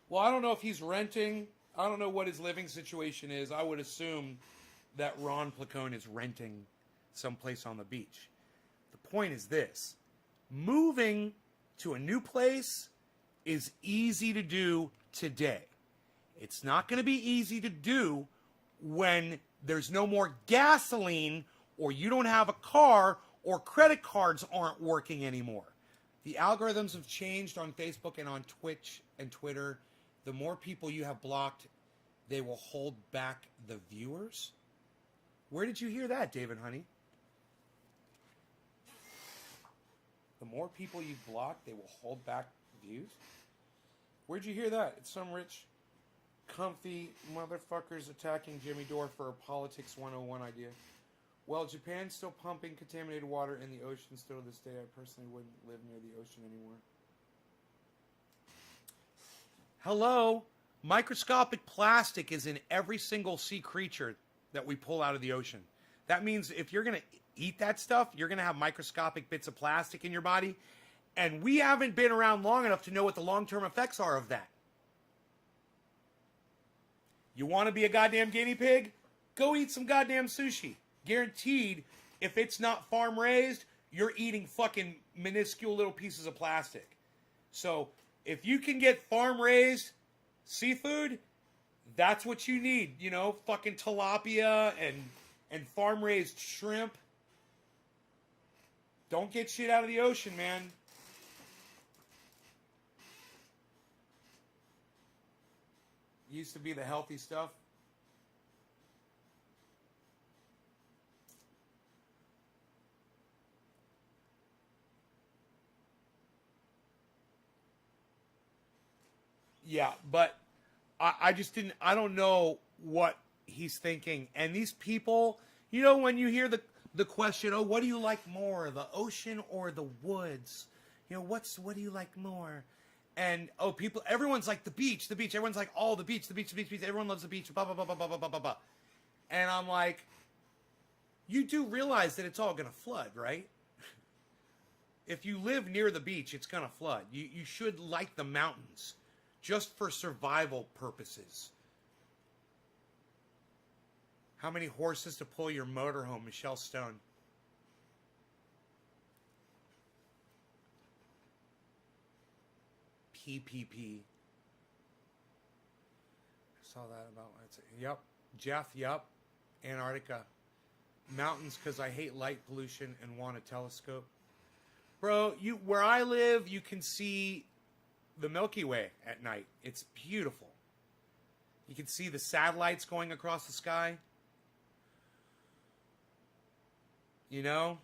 Well, I don't know if he's renting I don't know what his living situation is. I would assume that Ron Placone is renting someplace on the beach. The point is this. Moving to a new place is easy to do today. It's not going to be easy to do when there's no more gasoline or you don't have a car or credit cards aren't working anymore. The algorithms have changed on Facebook and on Twitch and Twitter. The more people you have blocked, they will hold back the viewers. Where did you hear that, David Honey? The more people you block, they will hold back views? Where'd you hear that? It's some rich, comfy motherfuckers attacking Jimmy Dore for a Politics 101 idea. Well, Japan's still pumping contaminated water in the ocean still to this day. I personally wouldn't live near the ocean anymore. Hello? Microscopic plastic is in every single sea creature that we pull out of the ocean. That means if you're going to eat that stuff, you're going to have microscopic bits of plastic in your body. And we haven't been around long enough to know what the long-term effects are of that. You want to be a goddamn guinea pig? Go eat some goddamn sushi. Guaranteed, if it's not farm-raised, you're eating fucking minuscule little pieces of plastic. So, if you can get farm-raised seafood, that's what you need. You know, fucking tilapia and farm-raised shrimp. Don't get shit out of the ocean, man. Used to be the healthy stuff. Yeah, but I just didn't, I don't know what he's thinking. And these people, you know, when you hear the question, oh, what do you like more, the ocean or the woods? You know, what do you like more? And, oh, people, everyone's like the beach. Everyone's like, oh, the beach. Everyone loves the beach, blah, blah, blah, blah, blah, blah, blah, blah. And I'm like, you do realize that it's all going to flood, right? If you live near the beach, it's going to flood. You should like the mountains. Just for survival purposes. How many horses to pull your motorhome, Michelle Stone? PPP. I saw that about. Yep. Jeff. Yep. Antarctica. Mountains because I hate light pollution and want a telescope. Bro, where I live, you can see the Milky Way at night. It's beautiful. You can see the satellites going across the sky. You know?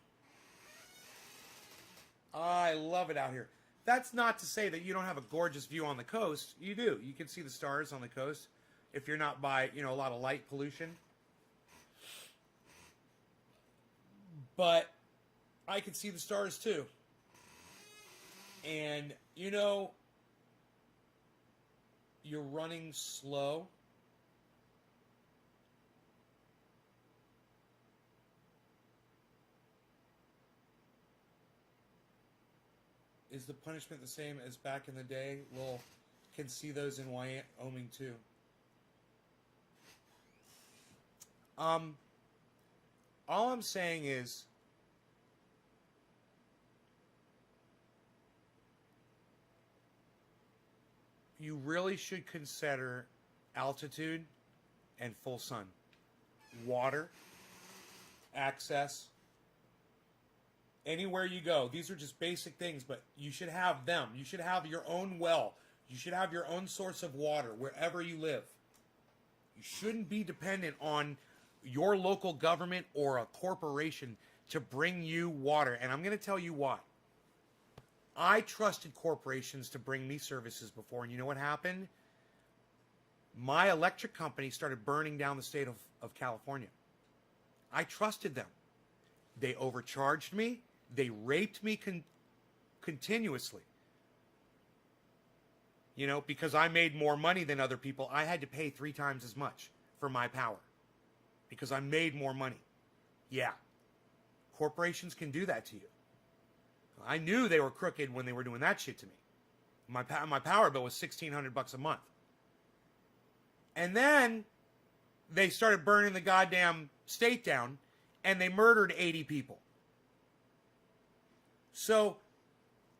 I love it out here. That's not to say that you don't have a gorgeous view on the coast. You do. You can see the stars on the coast if you're not by, you know, a lot of light pollution. But I can see the stars too. And, you know, you're running slow. Is the punishment the same as back in the day? Well, can see those in Wyoming too. All I'm saying is, you really should consider altitude and full sun. Water, access, anywhere you go. These are just basic things, but you should have them. You should have your own well. You should have your own source of water wherever you live. You shouldn't be dependent on your local government or a corporation to bring you water. And I'm going to tell you why. I trusted corporations to bring me services before, and you know what happened? My electric company started burning down the state of California. I trusted them. They overcharged me. They raped me continuously. You know, because I made more money than other people, I had to pay 3 times as much for my power. Because I made more money. Yeah. Corporations can do that to you. I knew they were crooked when they were doing that shit to me. My power bill was $1,600 a month. And then they started burning the goddamn state down, and they murdered 80 people. So,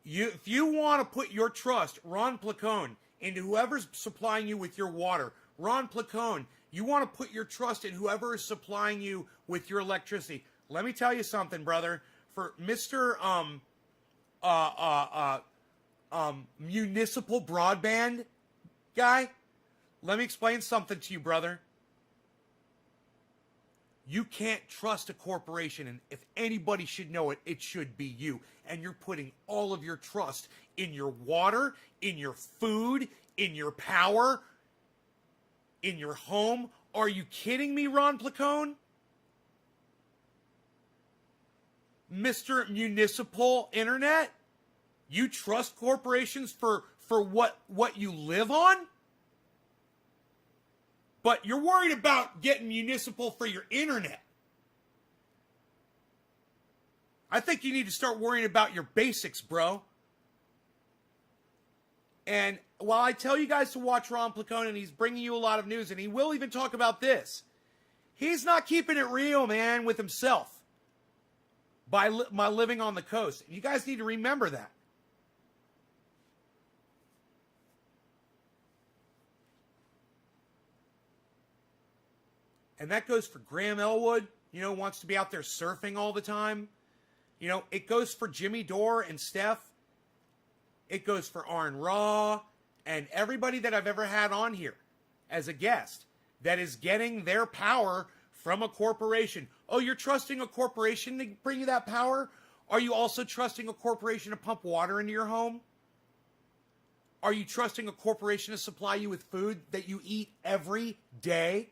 if you want to put your trust, Ron Placone, into whoever's supplying you with your water, Ron Placone, you want to put your trust in whoever is supplying you with your electricity. Let me tell you something, brother. For Mr. Municipal broadband guy, let me explain something to you, brother. You can't trust a corporation, and if anybody should know it, it should be you. And you're putting all of your trust in your water, in your food, in your power, in your home. Are you kidding me, Ron Placone? Mr. Municipal Internet? You trust corporations for what you live on? But you're worried about getting municipal for your internet. I think you need to start worrying about your basics, bro. And while I tell you guys to watch Ron Placone, and he's bringing you a lot of news, and he will even talk about this, he's not keeping it real, man, with himself by living on the coast. And you guys need to remember that. And that goes for Graham Elwood, wants to be out there surfing all the time. It goes for Jimmy Dore and Steph. It goes for Arn Ra and everybody that I've ever had on here as a guest that is getting their power from a corporation. Oh, you're trusting a corporation to bring you that power? Are you also trusting a corporation to pump water into your home? Are you trusting a corporation to supply you with food that you eat every day?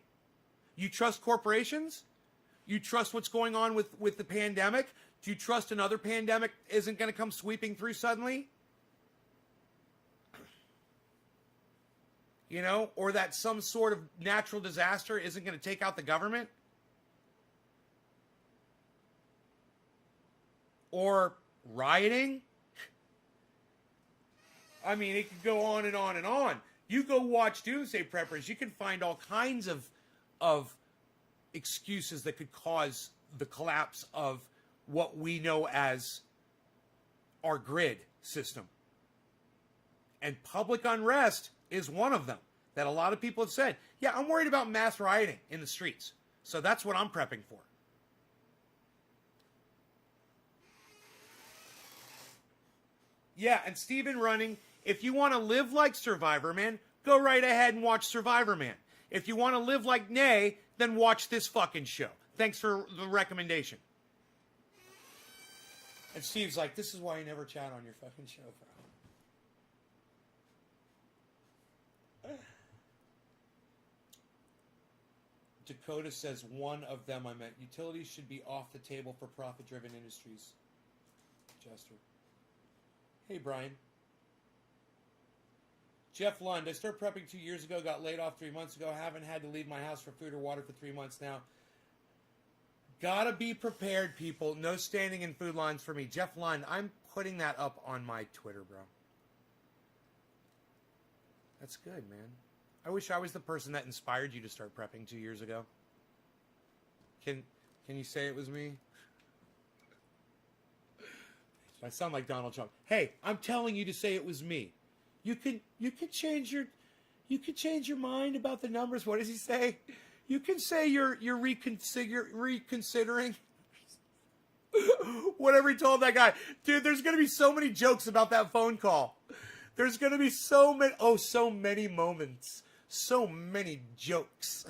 You trust corporations? You trust what's going on with the pandemic? Do you trust another pandemic isn't going to come sweeping through suddenly? Or that some sort of natural disaster isn't going to take out the government? Or rioting? I mean, it could go on and on and on. You go watch Doomsday Preppers, you can find all kinds of excuses that could cause the collapse of what we know as our grid system. And public unrest is one of them that a lot of people have said, yeah, I'm worried about mass rioting in the streets. So that's what I'm prepping for. Yeah, and Steven Running, if you want to live like Survivor Man, go right ahead and watch Survivor Man. If you want to live like Nay, then watch this fucking show. Thanks for the recommendation. And Steve's like, this is why you never chat on your fucking show, bro. Dakota says, one of them I meant. Utilities should be off the table for profit-driven industries. Jester. Hey, Brian. Jeff Lund, I started prepping 2 years ago, got laid off 3 months ago, haven't had to leave my house for food or water for 3 months now. Gotta be prepared, people. No standing in food lines for me. Jeff Lund, I'm putting that up on my Twitter, bro. That's good, man. I wish I was the person that inspired you to start prepping 2 years ago. Can you say it was me? I sound like Donald Trump. Hey, I'm telling you to say it was me. You could change your mind about the numbers. What does he say? You can say you're reconsidering. Whatever he told that guy. Dude, there's going to be so many jokes about that phone call. There's going to be so many moments. So many jokes.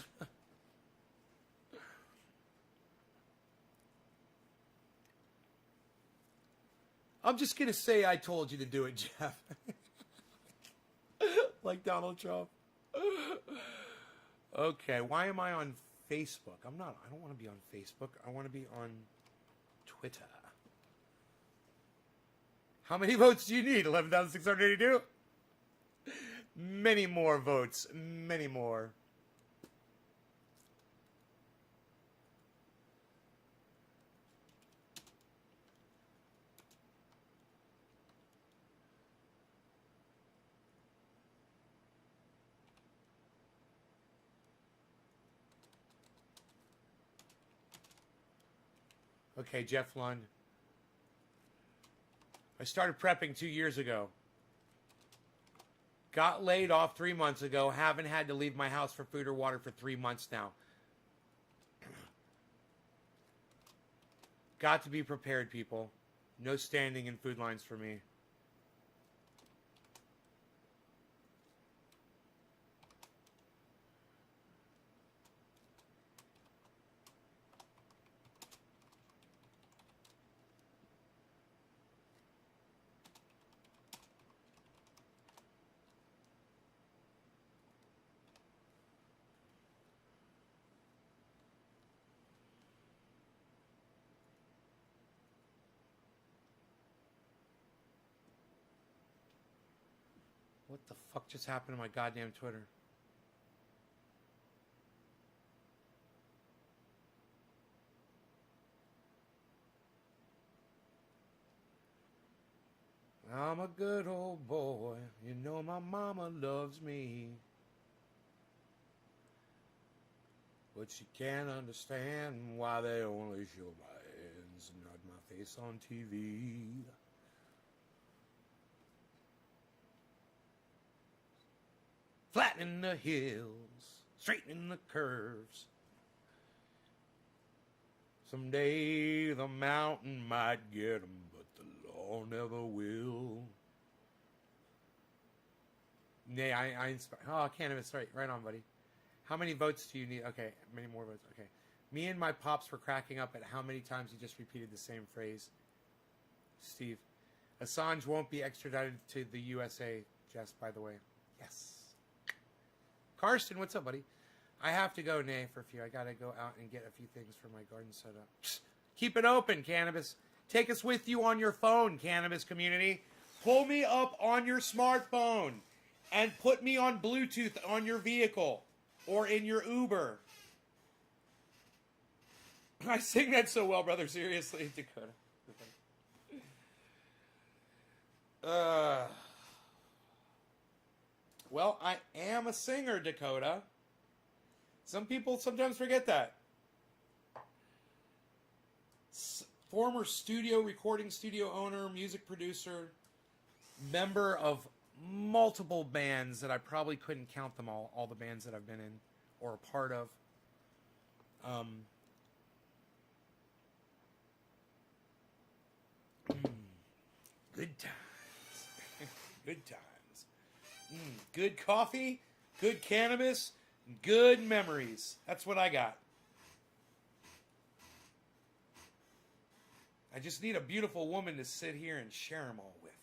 I'm just going to say I told you to do it, Jeff. Like Donald Trump. Okay, why am I on Facebook? I don't want to be on Facebook. I want to be on Twitter. How many votes do you need? 11,682? Many more votes. Many more. Okay, Jeff Lund. I started prepping 2 years ago. Got laid off 3 months ago. Haven't had to leave my house for food or water for 3 months now. Got to be prepared, people. No standing in food lines for me. What the fuck just happened to my goddamn Twitter? I'm a good old boy. You know my mama loves me. But she can't understand why they only show my hands and not my face on TV. Flattening the hills, straightening the curves. Someday the mountain might get 'em, but the law never will. Nay, I inspire. Oh, cannabis, right on, buddy. How many votes do you need? Okay, many more votes. Okay. Me and my pops were cracking up at how many times he just repeated the same phrase. Steve, Assange won't be extradited to the USA, Jess, by the way. Yes. Karsten, what's up, buddy? I have to go, Nay, for a few. I gotta go out and get a few things for my garden set up. Psst. Keep it open, cannabis. Take us with you on your phone, cannabis community. Pull me up on your smartphone and put me on Bluetooth on your vehicle or in your Uber. I sing that so well, brother. Seriously, Dakota. Well, I am a singer, Dakota. Some people sometimes forget that. Former recording studio owner, music producer, member of multiple bands that I probably couldn't count them all the bands that I've been in or a part of. Good times. Good times. Good coffee, good cannabis, good memories. That's what I got. I just need a beautiful woman to sit here and share them all with.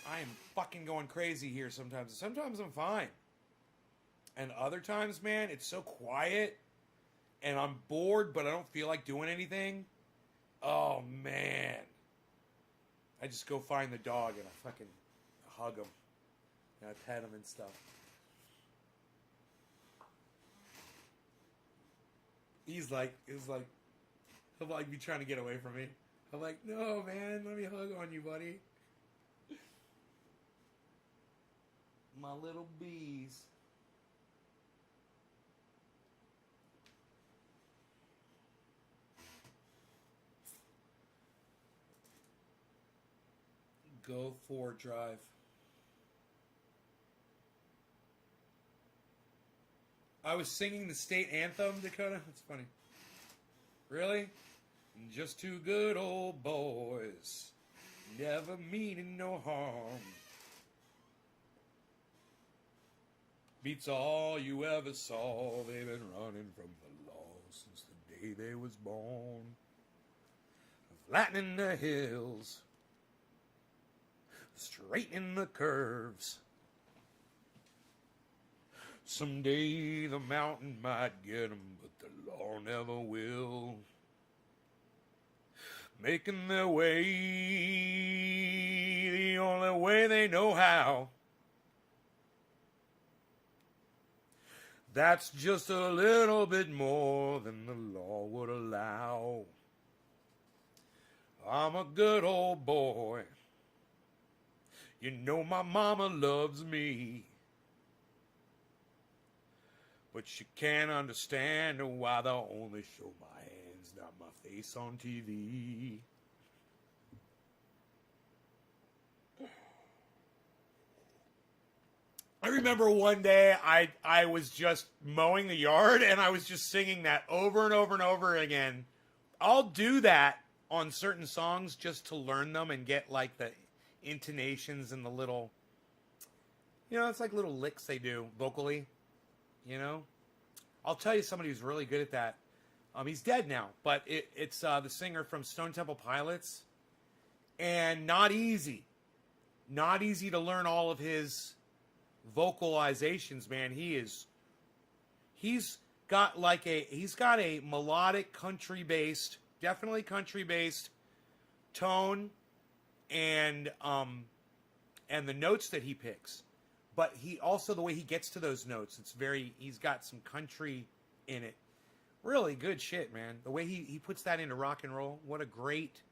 I am fucking going crazy here sometimes. Sometimes I'm fine. And other times, man, it's so quiet. And I'm bored, but I don't feel like doing anything. Oh, man. I just go find the dog and I fucking hug him. And I pet him and stuff. He'll like be trying to get away from me. I'm like, no, man, let me hug on you, buddy. My little bees. Go for drive. I was singing the state anthem, Dakota. That's funny. Really? Just two good old boys, never meaning no harm. Beats all you ever saw. They've been running from the law since the day they was born. Flattening the hills, straightening the curves. Someday the mountain might get 'em, but the law never will. Making their way the only way they know how. That's just a little bit more than the law would allow. I'm a good old boy. You know my mama loves me. But she can't understand why they only show my hands, not my face on TV. I remember one day I was just mowing the yard and I was just singing that over and over and over again. I'll do that on certain songs just to learn them and get like the intonations and the little, it's like little licks they do vocally, I'll tell you somebody who's really good at that. He's dead now, but it's the singer from Stone Temple Pilots, and not easy to learn all of his vocalizations, man. He's got a melodic definitely country based tone, and the notes that he picks, but he also, the way he gets to those notes, he's got some country in it. Really good shit, man. The way he puts that into rock and roll, what a great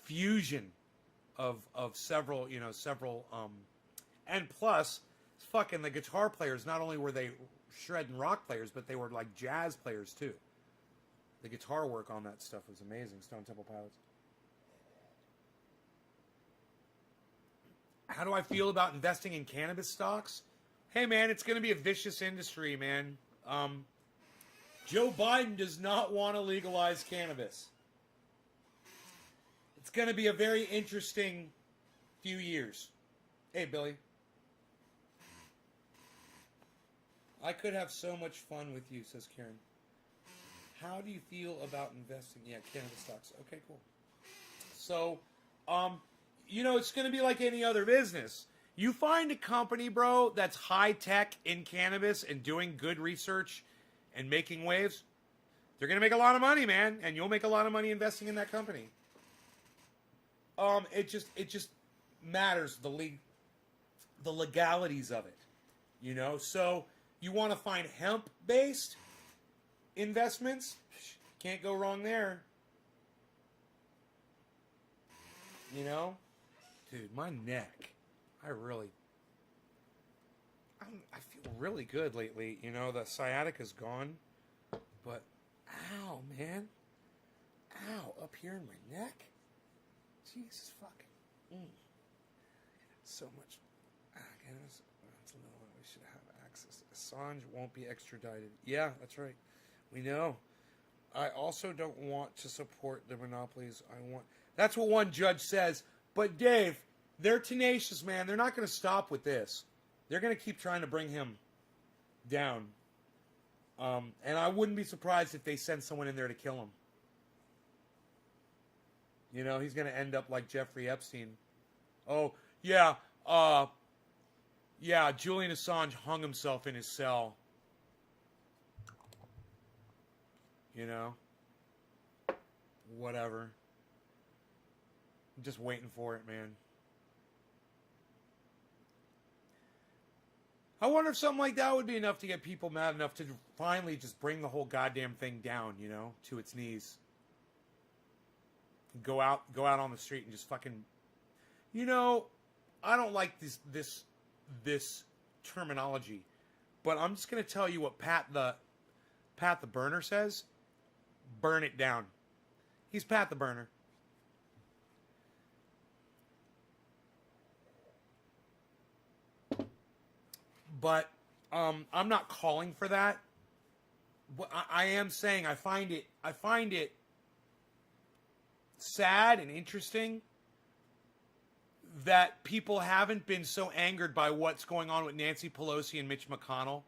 fusion of several, and plus, fucking the guitar players, not only were they shredding rock players, but they were like jazz players too. The guitar work on that stuff was amazing. Stone Temple Pilots. How do I feel about investing in cannabis stocks? Hey, man, it's going to be a vicious industry, man. Joe Biden does not want to legalize cannabis. It's going to be a very interesting few years. Hey, Billy. I could have so much fun with you, says Karen. How do you feel about investing? Yeah, cannabis stocks. Okay, cool. So, it's going to be like any other business. You find a company, bro, that's high tech in cannabis and doing good research and making waves, they're going to make a lot of money, man, and you'll make a lot of money investing in that company. It just matters the legalities of it, So you want to find hemp-based investments? Can't go wrong there. Dude, my neck. I feel really good lately. The sciatica's gone. But, ow, man. Ow, up here in my neck. Jesus fucking. So much. Goodness. That's another one we should have access. Assange won't be extradited. Yeah, that's right. We know. I also don't want to support the monopolies. That's what one judge says. But Dave, they're tenacious, man. They're not going to stop with this. They're going to keep trying to bring him down. And I wouldn't be surprised if they send someone in there to kill him. He's going to end up like Jeffrey Epstein. Oh, yeah. Julian Assange hung himself in his cell. Whatever. I'm just waiting for it, man. I wonder if something like that would be enough to get people mad enough to finally just bring the whole goddamn thing down, to its knees. Go out on the street and just fucking, I don't like this terminology, but I'm just gonna tell you what Pat the Burner says. Burn it down. He's Pat the Burner. But I'm not calling for that. But I am saying I find it sad and interesting that people haven't been so angered by what's going on with Nancy Pelosi and Mitch McConnell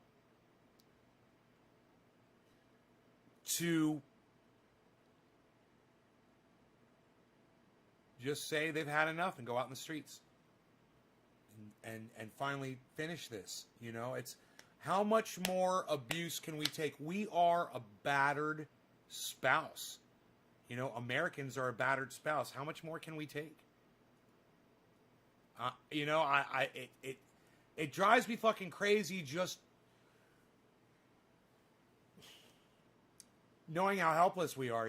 to just say they've had enough and go out in the streets and finally finish this. It's how much more abuse can we take? We are a battered spouse. Americans are a battered spouse. How much more can we take? It drives me fucking crazy just knowing how helpless we are,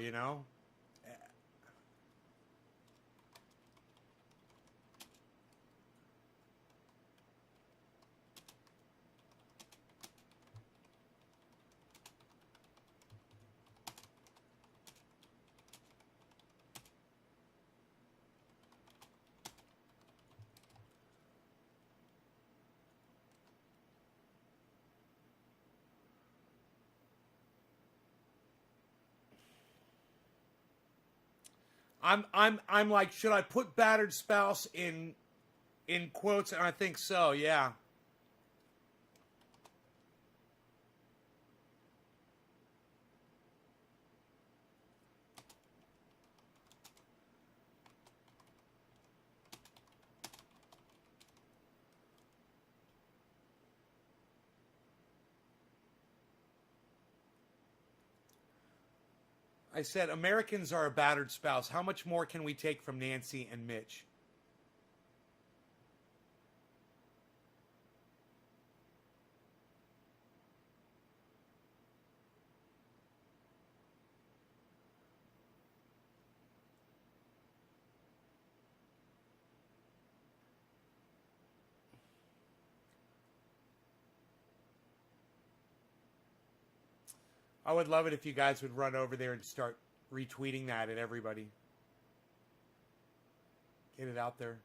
I'm like, should I put battered spouse in quotes? And I think so, yeah. I said, Americans are a battered spouse. How much more can we take from Nancy and Mitch? I would love it if you guys would run over there and start retweeting that at everybody. Get it out there.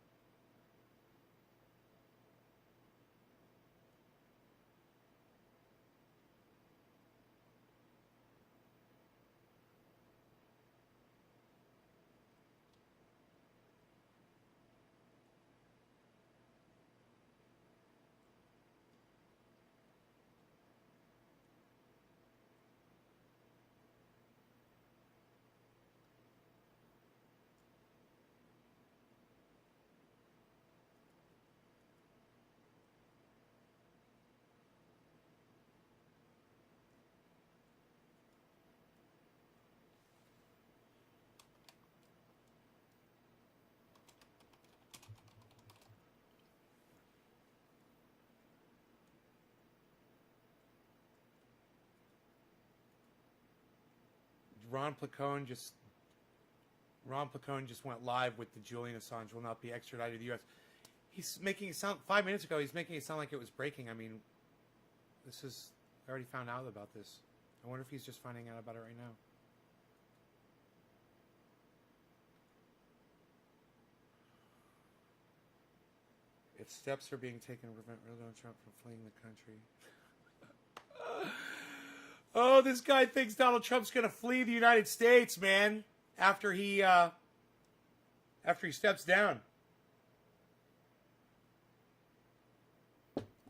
Ron Placone just went live with the Julian Assange will not be extradited to the U.S. He's making it sound 5 minutes ago. He's making it sound like it was breaking. I mean, I already found out about this. I wonder if he's just finding out about it right now. If steps are being taken to prevent Donald Trump from fleeing the country. Oh, this guy thinks Donald Trump's going to flee the United States, man, after he steps down.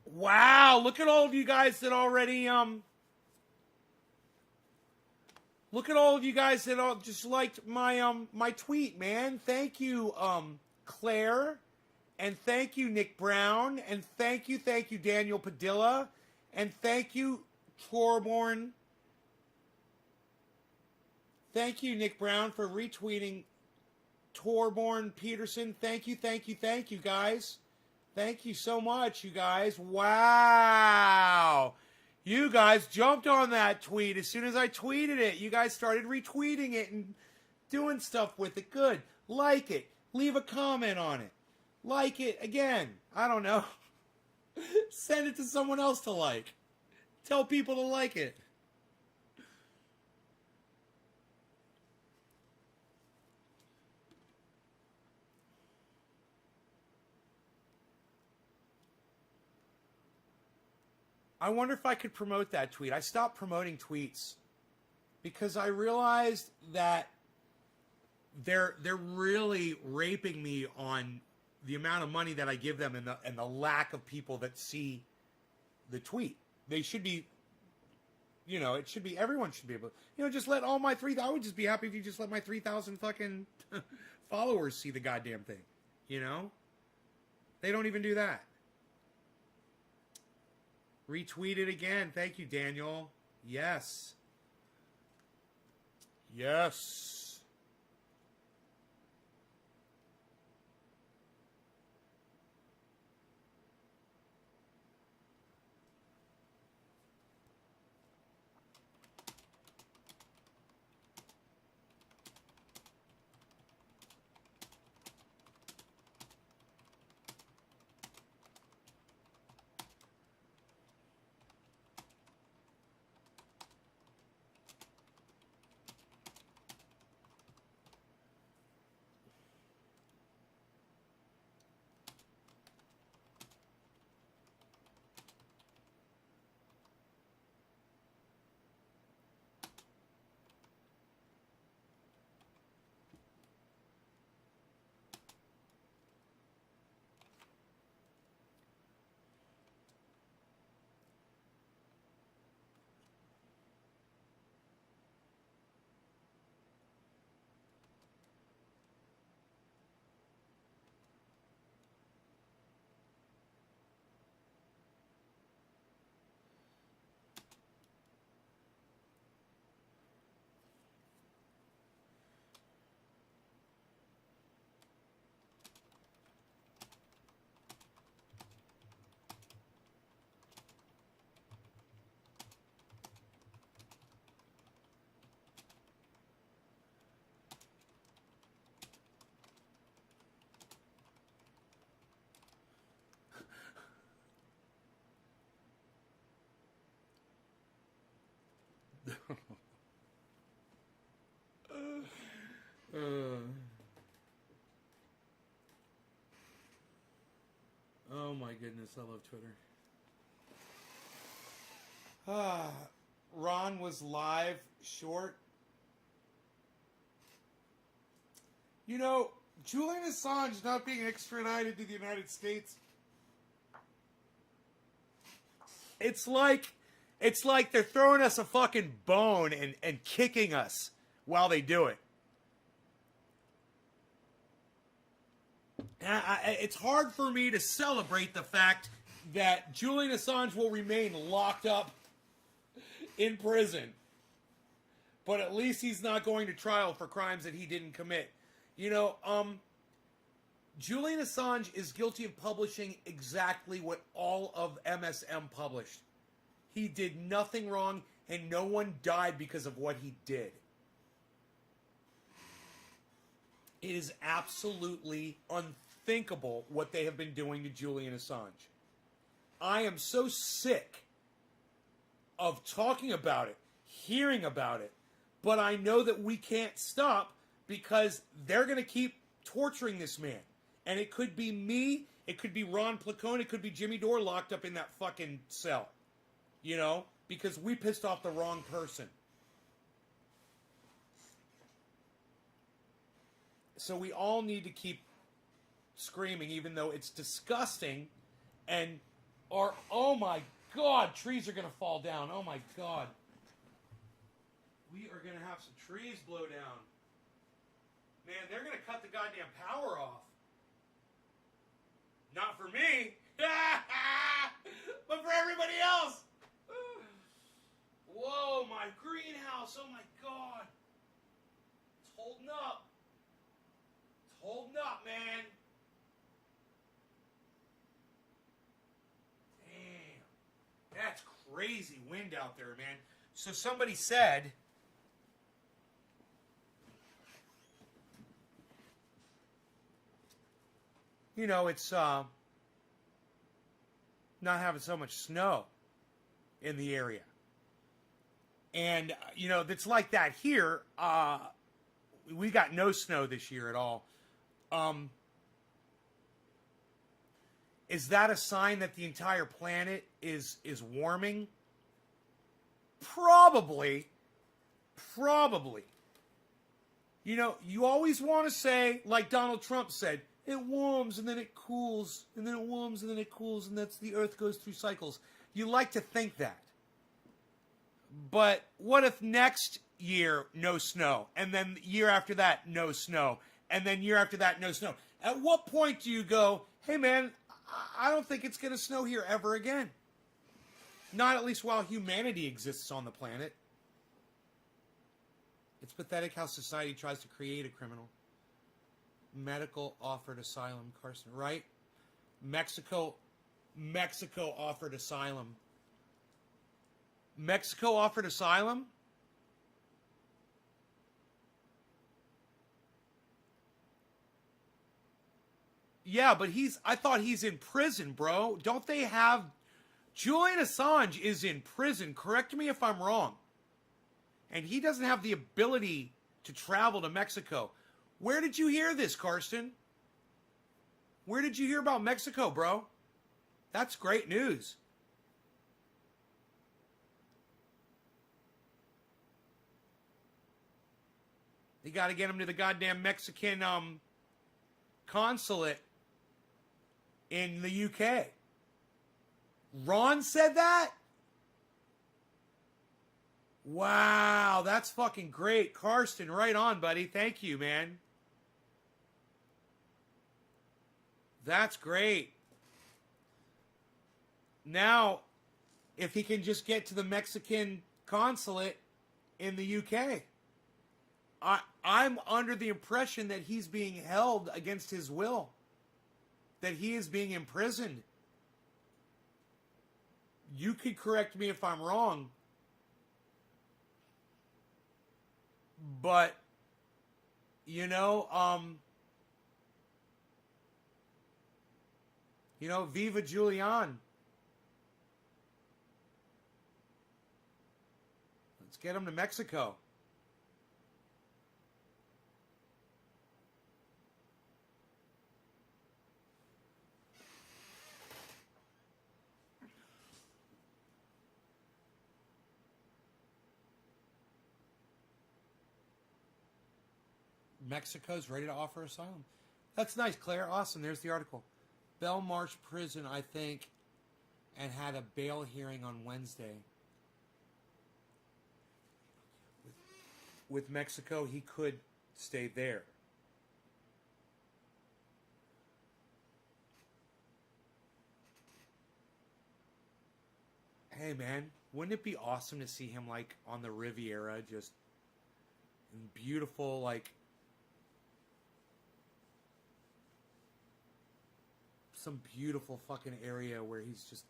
Wow, look at all of you guys that already look at all of you guys that all just liked my my tweet, man. Thank you, Claire, and thank you, Nick Brown, and thank you, Daniel Padilla, and thank you, Torborn. Thank you, Nick Brown, for retweeting Torborn Peterson. Thank you, guys. Thank you so much, you guys. Wow. You guys jumped on that tweet as soon as I tweeted it. You guys started retweeting it and doing stuff with it. Good. Like it. Leave a comment on it. Like it again. I don't know. Send it to someone else to like. Tell people to like it. I wonder if I could promote that tweet. I stopped promoting tweets because I realized that they're really raping me on the amount of money that I give them and the lack of people that see the tweet. They should be, it should be, everyone should be able to, just let all my I would just be happy if you just let my 3,000 fucking followers see the goddamn thing, They don't even do that. Retweet it again. Thank you, Daniel. Yes. Yes. goodness, I love Twitter. Ron was live short. You know, Julian Assange not being extradited to the United States. It's like they're throwing us a fucking bone and kicking us while they do it. And it's hard for me to celebrate the fact that Julian Assange will remain locked up in prison. But at least he's not going to trial for crimes that he didn't commit. You know, Julian Assange is guilty of publishing exactly what all of MSM published. He did nothing wrong, and no one died because of what he did. It is absolutely unthinkable what they have been doing to Julian Assange. I am so sick of talking about it, hearing about it, but I know that we can't stop because they're going to keep torturing this man. And it could be me, it could be Ron Placone, it could be Jimmy Dore locked up in that fucking cell. You know? Because we pissed off the wrong person. So we all need to keep screaming, even though it's disgusting. And oh my God, trees are going to fall down. Oh my God. We are going to have some trees blow down. Man, they're going to cut the goddamn power off. Not for me, but for everybody else. Whoa, my greenhouse. Oh my God. It's holding up. It's holding up, man. Damn. That's crazy wind out there, man. So somebody said, you know, it's not having so much snow in the area. And, you know, it's like that here. We got no snow this year at all. Is that a sign that the entire planet is warming? Probably. Probably. You know, you always want to say, like Donald Trump said, it warms and then it cools, and then it warms and then it cools, and that's the Earth goes through cycles. You like to think that. But what if next year, no snow, and then the year after that, no snow, and then year after that, no snow? At what point do you go, hey man, I don't think it's going to snow here ever again? Not at least while humanity exists on the planet. It's pathetic how society tries to create a criminal. Medical offered asylum, Carson, right? Mexico offered asylum. Mexico offered asylum? Yeah, but I thought he's in prison, bro. Don't they have... Julian Assange is in prison. Correct me if I'm wrong. And he doesn't have the ability to travel to Mexico. Where did you hear this, Karsten? Where did you hear about Mexico, bro? That's great news. You got to get him to the goddamn Mexican consulate in the UK. Ron said that? Wow, that's fucking great. Karsten, right on, buddy. Thank you, man. That's great. Now, if he can just get to the Mexican consulate in the UK. I'm under the impression that he's being held against his will. That he is being imprisoned. You could correct me if I'm wrong. But, you know, Viva Julian. Let's get him to Mexico. Mexico's ready to offer asylum. That's nice, Claire. Awesome. There's the article. Belmarsh Prison, I think, and had a bail hearing on Wednesday. With Mexico, he could stay there. Hey, man, wouldn't it be awesome to see him, like, on the Riviera, just in beautiful, like, some beautiful fucking area where he's just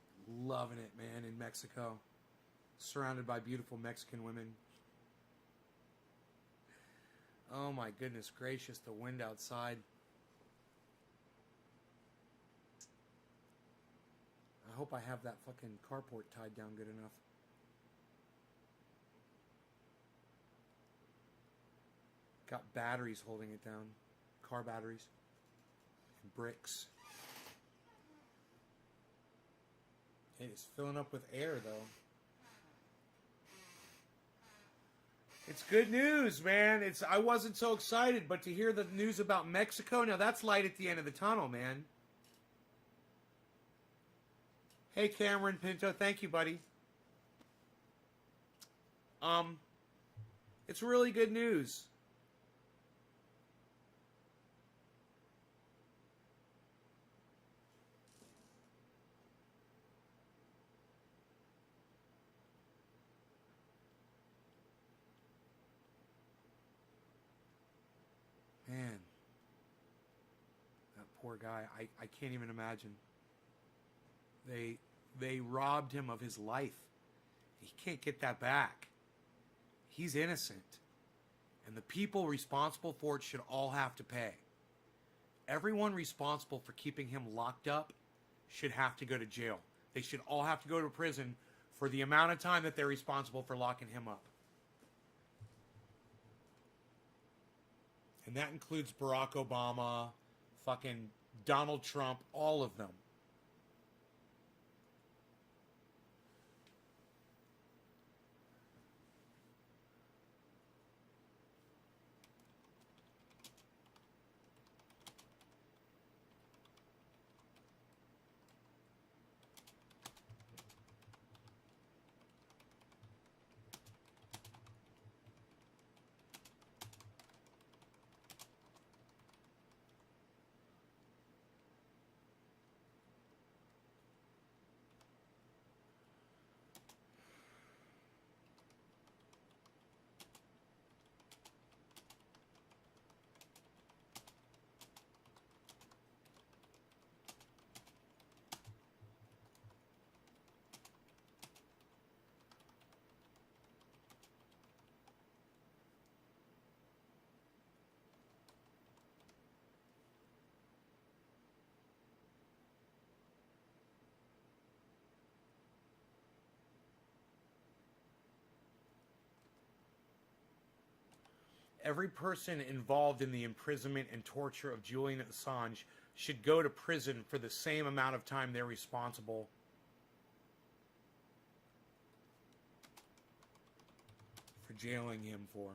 loving it, man, in Mexico. Surrounded by beautiful Mexican women. Oh my goodness gracious, the wind outside. I hope I have that fucking carport tied down good enough. Got batteries holding it down. Car batteries. And bricks. It is filling up with air, though. It's good news, man. I wasn't so excited, but to hear the news about Mexico, now that's light at the end of the tunnel, man. Hey, Cameron Pinto, thank you, buddy. It's really good news. Man, that poor guy, I can't even imagine. They robbed him of his life. He can't get that back. He's innocent. And the people responsible for it should all have to pay. Everyone responsible for keeping him locked up should have to go to jail. They should all have to go to prison for the amount of time that they're responsible for locking him up. And that includes Barack Obama, fucking Donald Trump, all of them. Every person involved in the imprisonment and torture of Julian Assange should go to prison for the same amount of time they're responsible for jailing him for.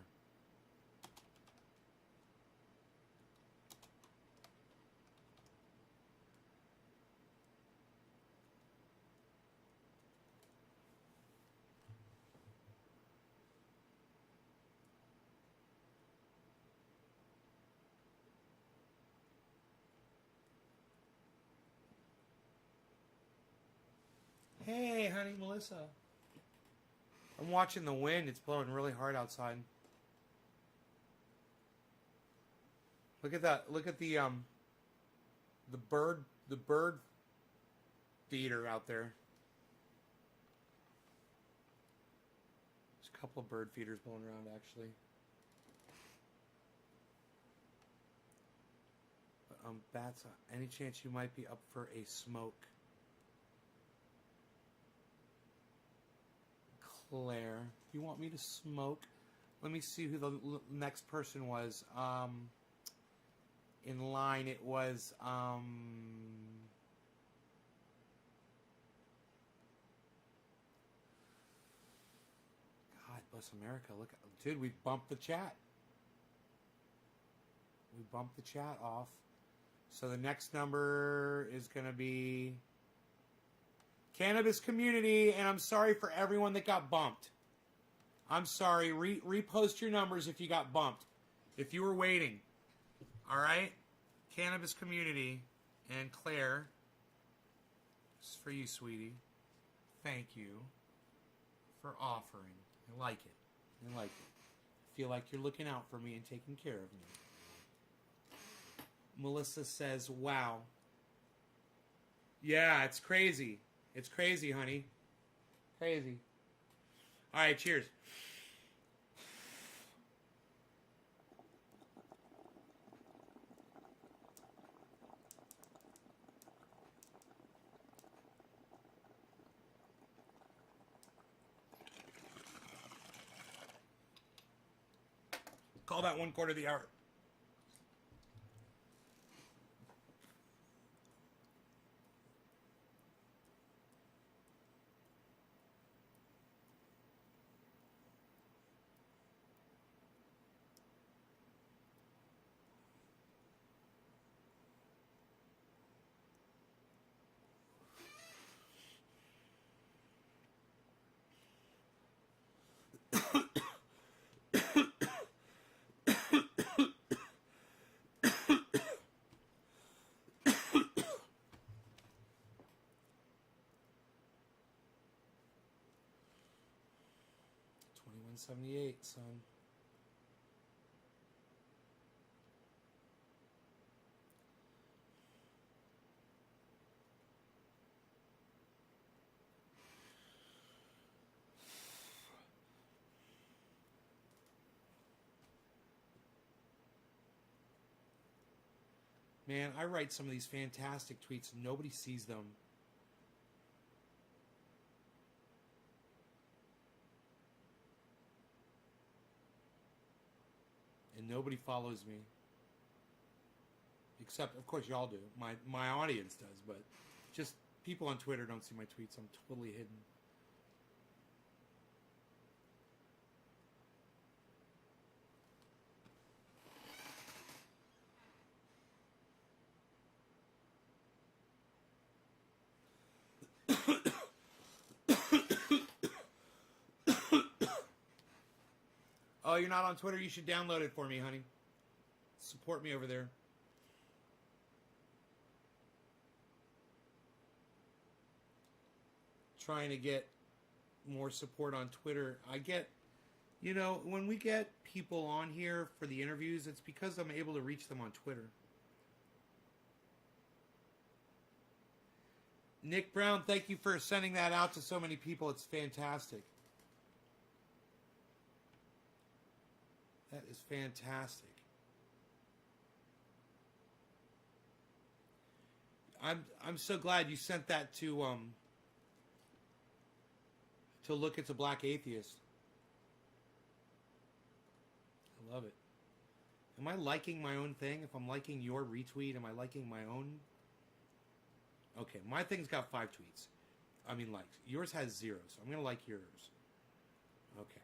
Hey, honey, Melissa. I'm watching the wind. It's blowing really hard outside. Look at that. Look at the bird feeder out there. There's a couple of bird feeders blowing around, actually. But, bats, any chance you might be up for a smoke? Claire, you want me to smoke? Let me see who the next person was. In line, it was, God bless America. Look, dude, we bumped the chat. We bumped the chat off. So the next number is going to be Cannabis Community, and I'm sorry for everyone that got bumped. I'm sorry. Repost your numbers if you got bumped. If you were waiting. All right? Cannabis Community and Claire. This is for you, sweetie. Thank you for offering. I like it. I like it. I feel like you're looking out for me and taking care of me. Melissa says, wow. Yeah, it's crazy. It's crazy, honey. Crazy. All right, cheers. Call that 1/4 of the hour. $21.78, son. Man, I write some of these fantastic tweets and nobody sees them. And nobody follows me. Except, of course, y'all do. My audience does, but just people on Twitter don't see my tweets. I'm totally hidden. Oh, you're not on Twitter? You should download it for me, honey. Support me over there. Trying to get more support on Twitter. I get, when we get people on here for the interviews, it's because I'm able to reach them on Twitter. Nick Brown, thank you for sending that out to so many people. It's fantastic. That is fantastic. I'm so glad you sent that to look at the Black Atheist. I love it. Am I liking my own thing? If I'm liking your retweet, am I liking my own? Okay, my thing's got 5 tweets. I mean likes. Yours has 0, so I'm going to like yours. Okay.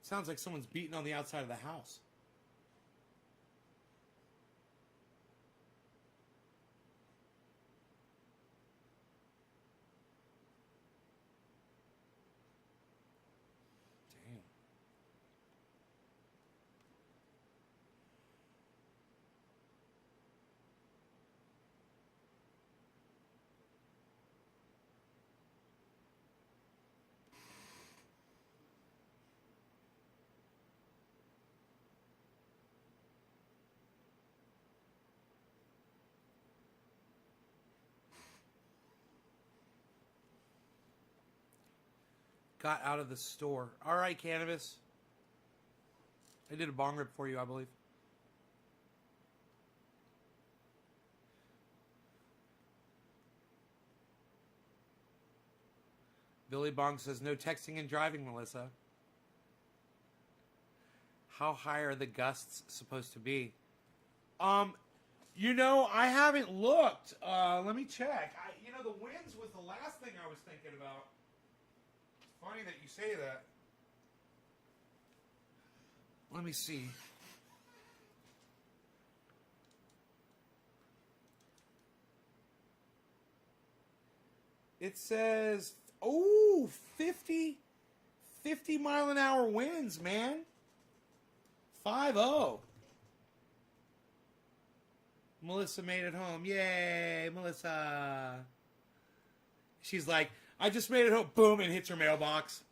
Sounds like someone's beating on the outside of the house. Damn. Got out of the store. All right, cannabis. I did a bong rip for you, I believe. Billy Bong says, no texting and driving, Melissa. How high are the gusts supposed to be? I haven't looked. Let me check. know, the winds was the last thing I was thinking about. It's funny that you say that. Let me see. It says, 50 mile an hour winds, man. 5-0. Melissa made it home. Yay, Melissa. She's like, I just made it home. Boom, and hits her mailbox.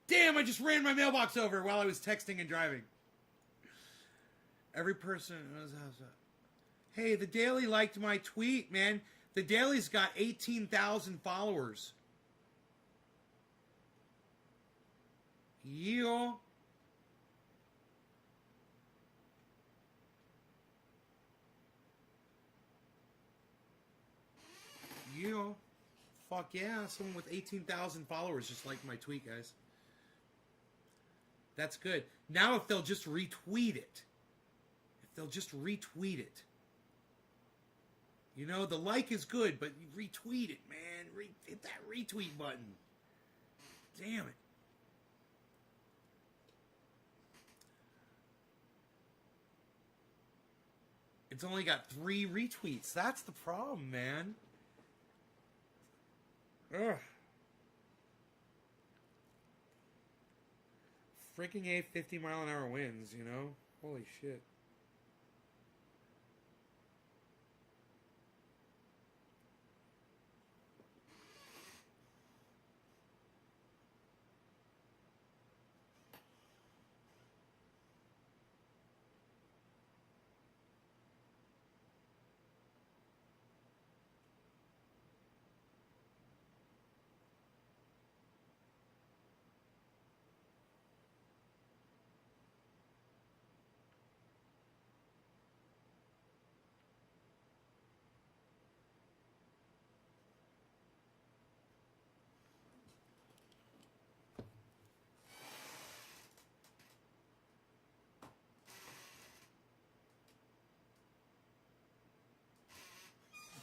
Damn, I just ran my mailbox over while I was texting and driving. Every person... Hey, the Daily liked my tweet, man. The Daily's got 18,000 followers. Yeah. Yeah. Fuck yeah. Someone with 18,000 followers just liked my tweet, guys. That's good. Now if they'll just retweet it. You know, the like is good, but retweet it, man. Hit that retweet button. Damn it. It's only got 3 retweets. That's the problem, man. Ugh. Freaking A 50 mile an hour winds, you know? Holy shit.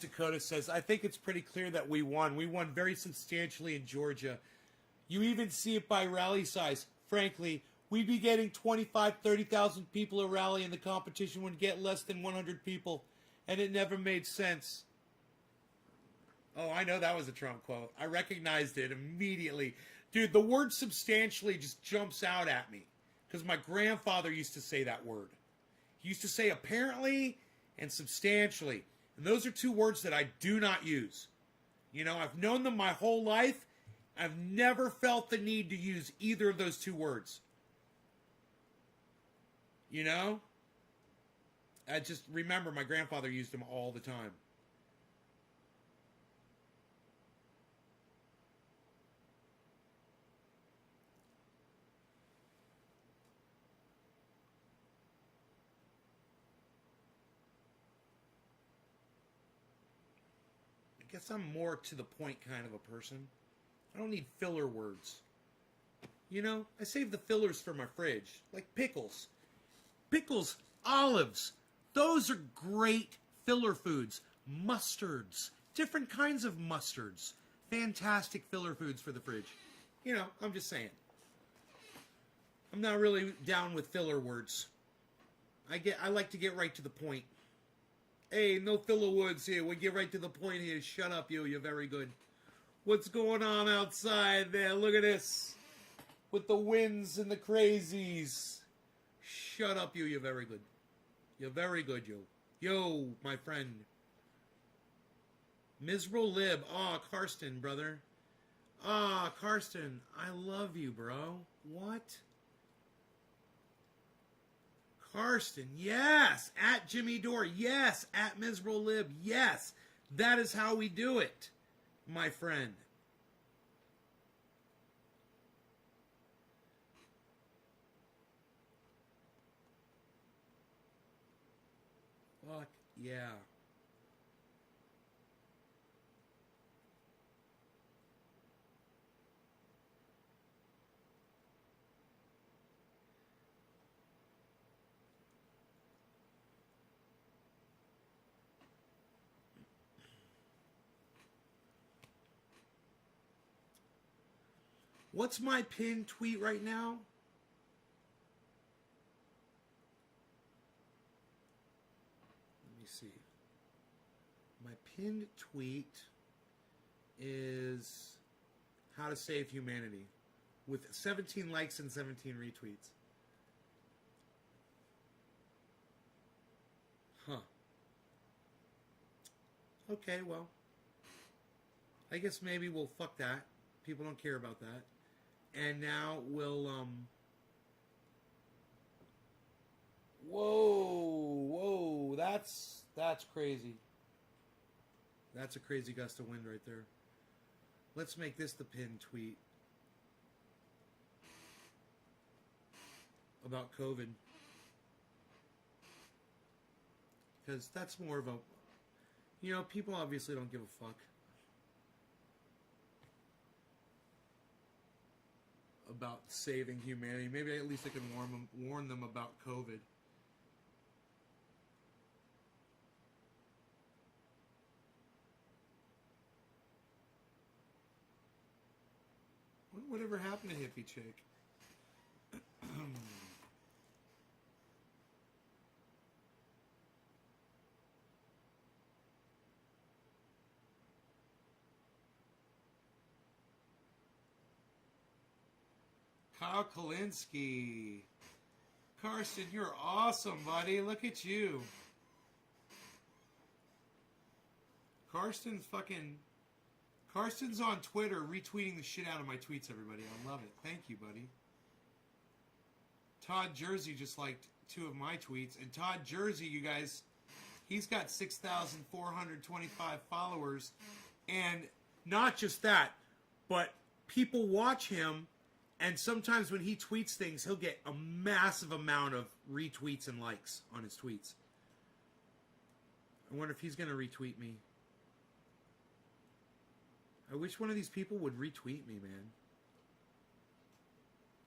Dakota says, I think it's pretty clear that we won. We won very substantially in Georgia. You even see it by rally size. Frankly, we'd be getting 25, 30,000 people a rally, and the competition would get less than 100 people. And it never made sense. Oh, I know that was a Trump quote. I recognized it immediately. Dude, the word substantially just jumps out at me. Because my grandfather used to say that word. He used to say apparently and substantially. And those are 2 words that I do not use. You know, I've known them my whole life. I've never felt the need to use either of those 2 words. You know? I just remember my grandfather used them all the time. I guess I'm more to the point kind of a person. I don't need filler words. You know, I save the fillers for my fridge. Like pickles. Pickles, olives. Those are great filler foods. Mustards. Different kinds of mustards. Fantastic filler foods for the fridge. You know, I'm just saying. I'm not really down with filler words. I like to get right to the point. Hey, no filler words here. We get right to the point here. Shut up, you. You're very good. What's going on outside there? Look at this. With the winds and the crazies. Shut up, you. You're very good. You're very good, you. Yo, my friend. Miserable Lib. Aw, Karsten, brother. Ah, Karsten. I love you, bro. What? Karsten, yes. At Jimmy Dore, yes. At Miserable Lib, yes. That is how we do it, my friend. Fuck yeah. What's my pinned tweet right now? Let me see. My pinned tweet is how to save humanity with 17 likes and 17 retweets. Huh. Okay, well, I guess maybe we'll fuck that. People don't care about that. And now we'll, whoa, that's crazy. That's a crazy gust of wind right there. Let's make this the pinned tweet about COVID. Because that's more of a, you know, people obviously don't give a fuck about saving humanity. Maybe at least I can warn them about COVID. Whatever happened to hippie chick? Kyle Kalinsky. Karsten, you're awesome, buddy. Look at you. Karsten's on Twitter retweeting the shit out of my tweets, everybody. I love it. Thank you, buddy. Todd Jersey just liked 2 of my tweets. And Todd Jersey, you guys, he's got 6,425 followers. And not just that, but people watch him. And sometimes when he tweets things, he'll get a massive amount of retweets and likes on his tweets. I wonder if he's going to retweet me. I wish one of these people would retweet me, man.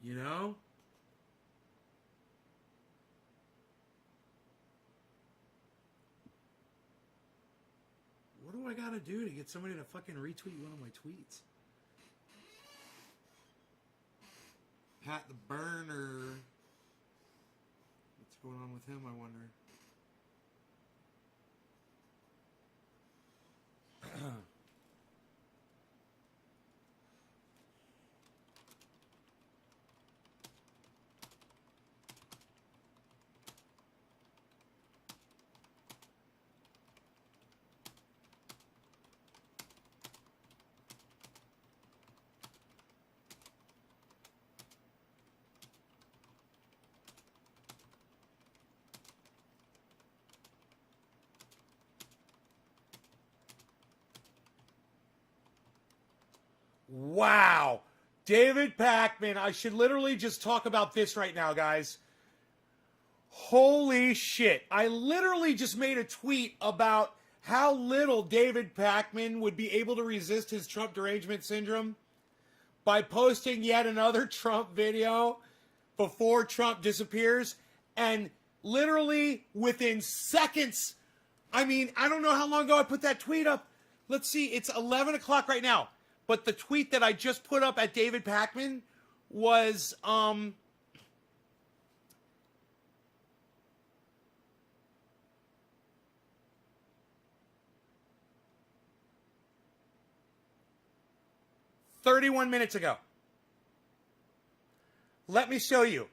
You know? What do I gotta do to get somebody to fucking retweet one of my tweets? Pat the Burner. What's going on with him, I wonder? Wow. David Pakman. I should literally just talk about this right now, guys. Holy shit. I literally just made a tweet about how little David Pakman would be able to resist his Trump derangement syndrome by posting yet another Trump video before Trump disappears. And literally within seconds, I mean, I don't know how long ago I put that tweet up. Let's see, it's 11 o'clock right now. But the tweet that I just put up at David Pakman was, 31 minutes ago. Let me show you.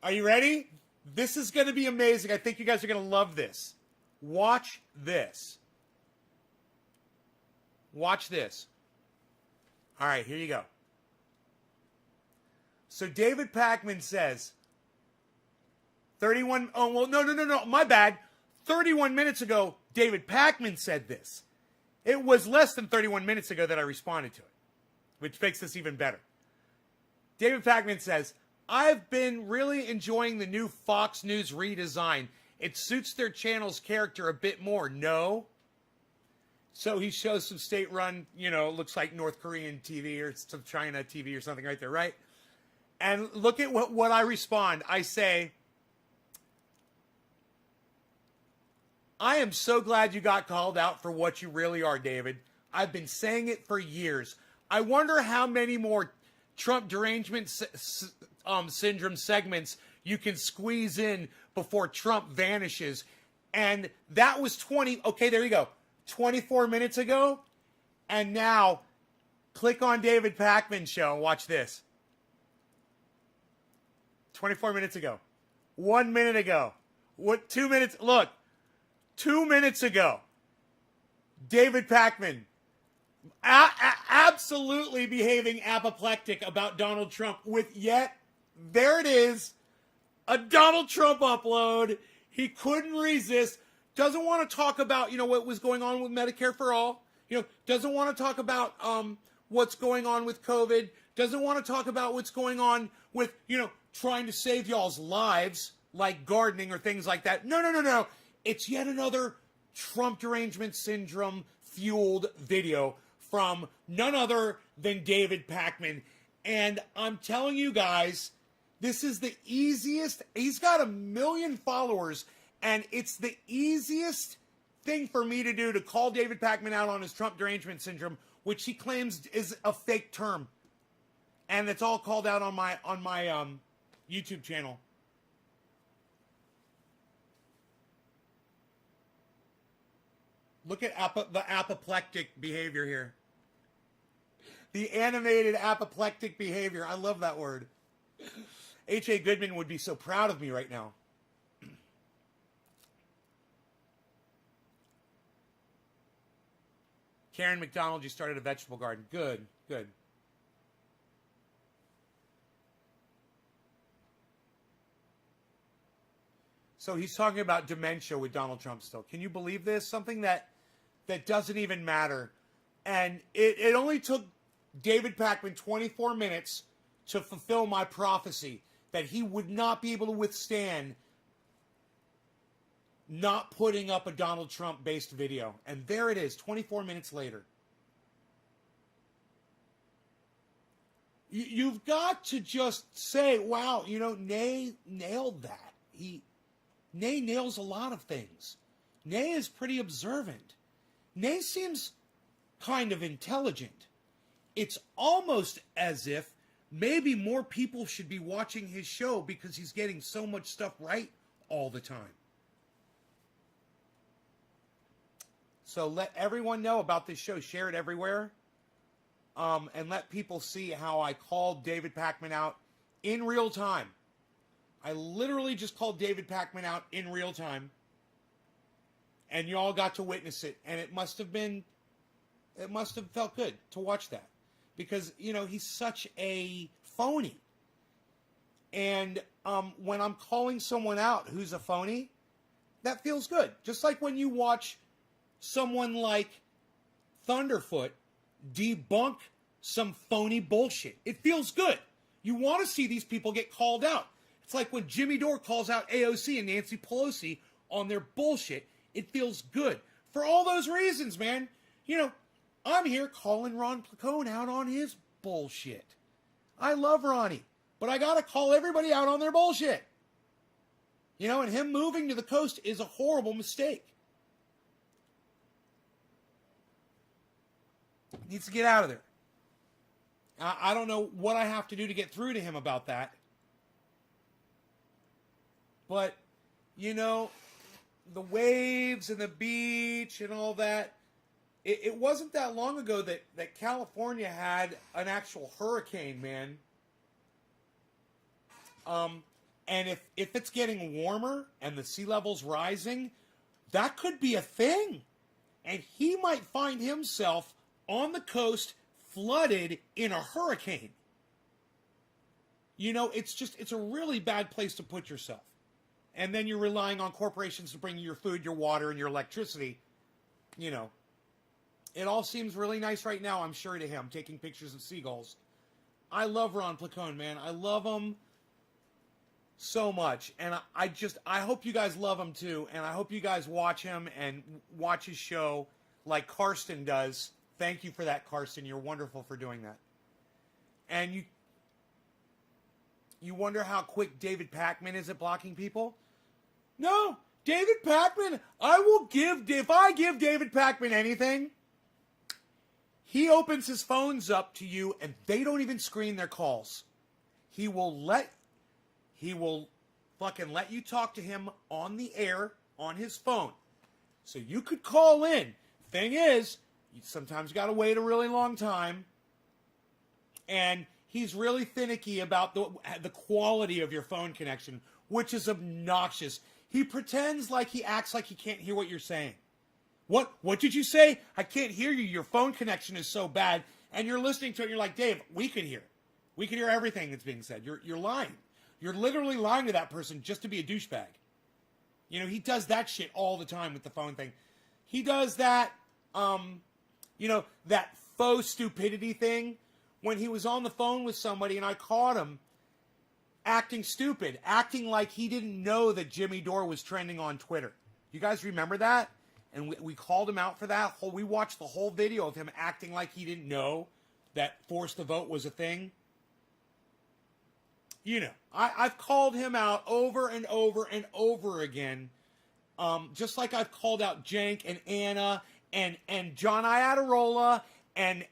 Are you ready? This is going to be amazing. I think you guys are going to love this. Watch this. Watch this. All right, here you go. So David Pakman says, 31, oh, well, no, my bad. 31 minutes ago, David Pakman said this. It was less than 31 minutes ago that I responded to it, which makes this even better. David Pakman says, I've been really enjoying the new Fox News redesign. It suits their channel's character a bit more, no? So he shows some state-run, looks like North Korean TV or some China TV or something right there, right? And look at what I respond. I say, I am so glad you got called out for what you really are, David. I've been saying it for years. I wonder how many more Trump derangement syndrome segments you can squeeze in before Trump vanishes. And that was 24 minutes ago. And now, click on David Pakman's show and watch this. 24 minutes ago. 1 minute ago. 2 minutes? Look. 2 minutes ago. David Pakman. Absolutely behaving apoplectic about Donald Trump with yet, there it is, a Donald Trump upload. He couldn't resist. Doesn't want to talk about, what was going on with Medicare for all. Doesn't want to talk about what's going on with COVID. Doesn't want to talk about what's going on with, trying to save y'all's lives, like gardening or things like that. No. It's yet another Trump derangement syndrome fueled video from none other than David Pakman. And I'm telling you guys, this is the easiest. He's got 1 million followers, and it's the easiest thing for me to do to call David Pakman out on his Trump derangement syndrome, which he claims is a fake term. And it's all called out on my YouTube channel. Look at the apoplectic behavior here. The animated apoplectic behavior. I love that word. H.A. Goodman would be so proud of me right now. Karen McDonald, you started a vegetable garden. Good. So he's talking about dementia with Donald Trump still. Can you believe this? Something that doesn't even matter. And it only took David Pakman 24 minutes to fulfill my prophecy that he would not be able to withstand not putting up a Donald Trump-based video. And there it is, 24 minutes later. You've got to just say, wow, Nay nailed that. Nay nails a lot of things. Nay is pretty observant. Nay seems kind of intelligent. It's almost as if maybe more people should be watching his show because he's getting so much stuff right all the time. So let everyone know about this show. Share it everywhere. And let people see how I called David Pakman out in real time. I literally just called David Pakman out in real time. And you all got to witness it. And it must have felt good to watch that. Because, he's such a phony. And when I'm calling someone out who's a phony, that feels good. Just like when you watch someone like Thunderfoot debunk some phony bullshit. It feels good. You want to see these people get called out. It's like when Jimmy Dore calls out AOC and Nancy Pelosi on their bullshit. It feels good. For all those reasons, man. I'm here calling Ron Placone out on his bullshit. I love Ronnie, but I got to call everybody out on their bullshit. And him moving to the coast is a horrible mistake. He needs to get out of there. I don't know what I have to do to get through to him about that. But, the waves and the beach and all that, it wasn't that long ago that California had an actual hurricane, man. And if it's getting warmer and the sea level's rising, that could be a thing. And he might find himself on the coast flooded in a hurricane. It's a really bad place to put yourself. And then you're relying on corporations to bring you your food, your water, and your electricity. It all seems really nice right now, I'm sure, to him, taking pictures of seagulls. I love Ron Placone, man. I love him so much. And I hope you guys love him too. And I hope you guys watch him and watch his show like Karsten does. Thank you for that, Karsten. You're wonderful for doing that. And you wonder how quick David Pakman is at blocking people? No, David Pakman, if I give David Pakman anything, He opens his phones up to you, and they don't even screen their calls. He will fucking let you talk to him on the air on his phone. So you could call in. Thing is, you sometimes got to wait a really long time. And he's really finicky about the quality of your phone connection, which is obnoxious. He pretends like he acts like he can't hear what you're saying. What did you say? I can't hear you. Your phone connection is so bad. And you're listening to it and you're like, Dave, we can hear. We can hear everything that's being said. You're lying. You're literally lying to that person just to be a douchebag. You know, he does that shit all the time with the phone thing. He does that, that faux stupidity thing when he was on the phone with somebody and I caught him acting stupid, acting like he didn't know that Jimmy Dore was trending on Twitter. You guys remember that? And we called him out for that. We watched the whole video of him acting like he didn't know that Force the Vote was a thing. You know, I've called him out over and over and over again. Just like I've called out Jank and Anna and John Iadarola and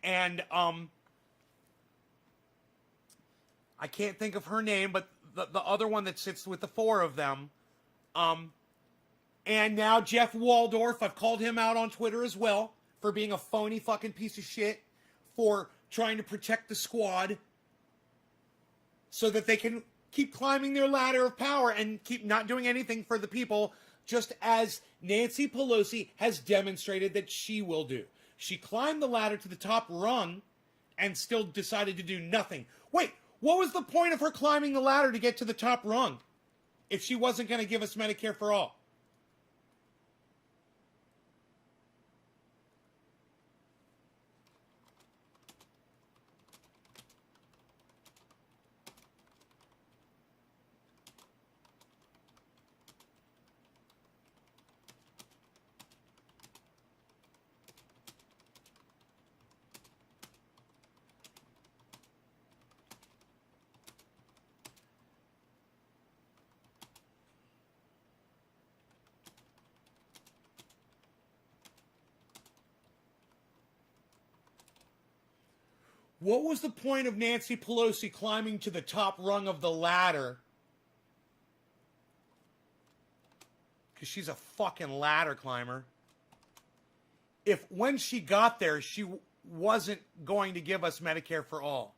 I can't think of her name, but the other one that sits with the four of them. And now Jeff Waldorf, I've called him out on Twitter as well for being a phony fucking piece of shit, for trying to protect the squad so that they can keep climbing their ladder of power and keep not doing anything for the people, just as Nancy Pelosi has demonstrated that she will do. She climbed the ladder to the top rung and still decided to do nothing. Wait, what was the point of her climbing the ladder to get to the top rung if she wasn't going to give us Medicare for all? What was the point of Nancy Pelosi climbing to the top rung of the ladder? Because she's a fucking ladder climber. If when she got there, she wasn't going to give us Medicare for all.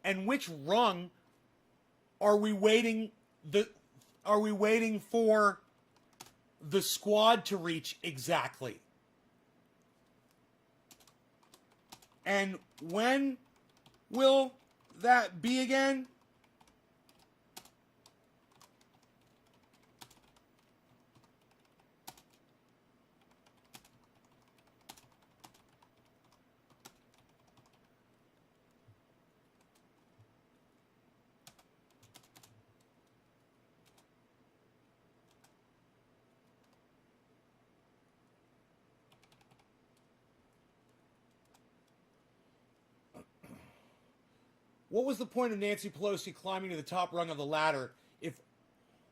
And which rung are we waiting for the squad to reach exactly? And when will that be again? What was the point of Nancy Pelosi climbing to the top rung of the ladder if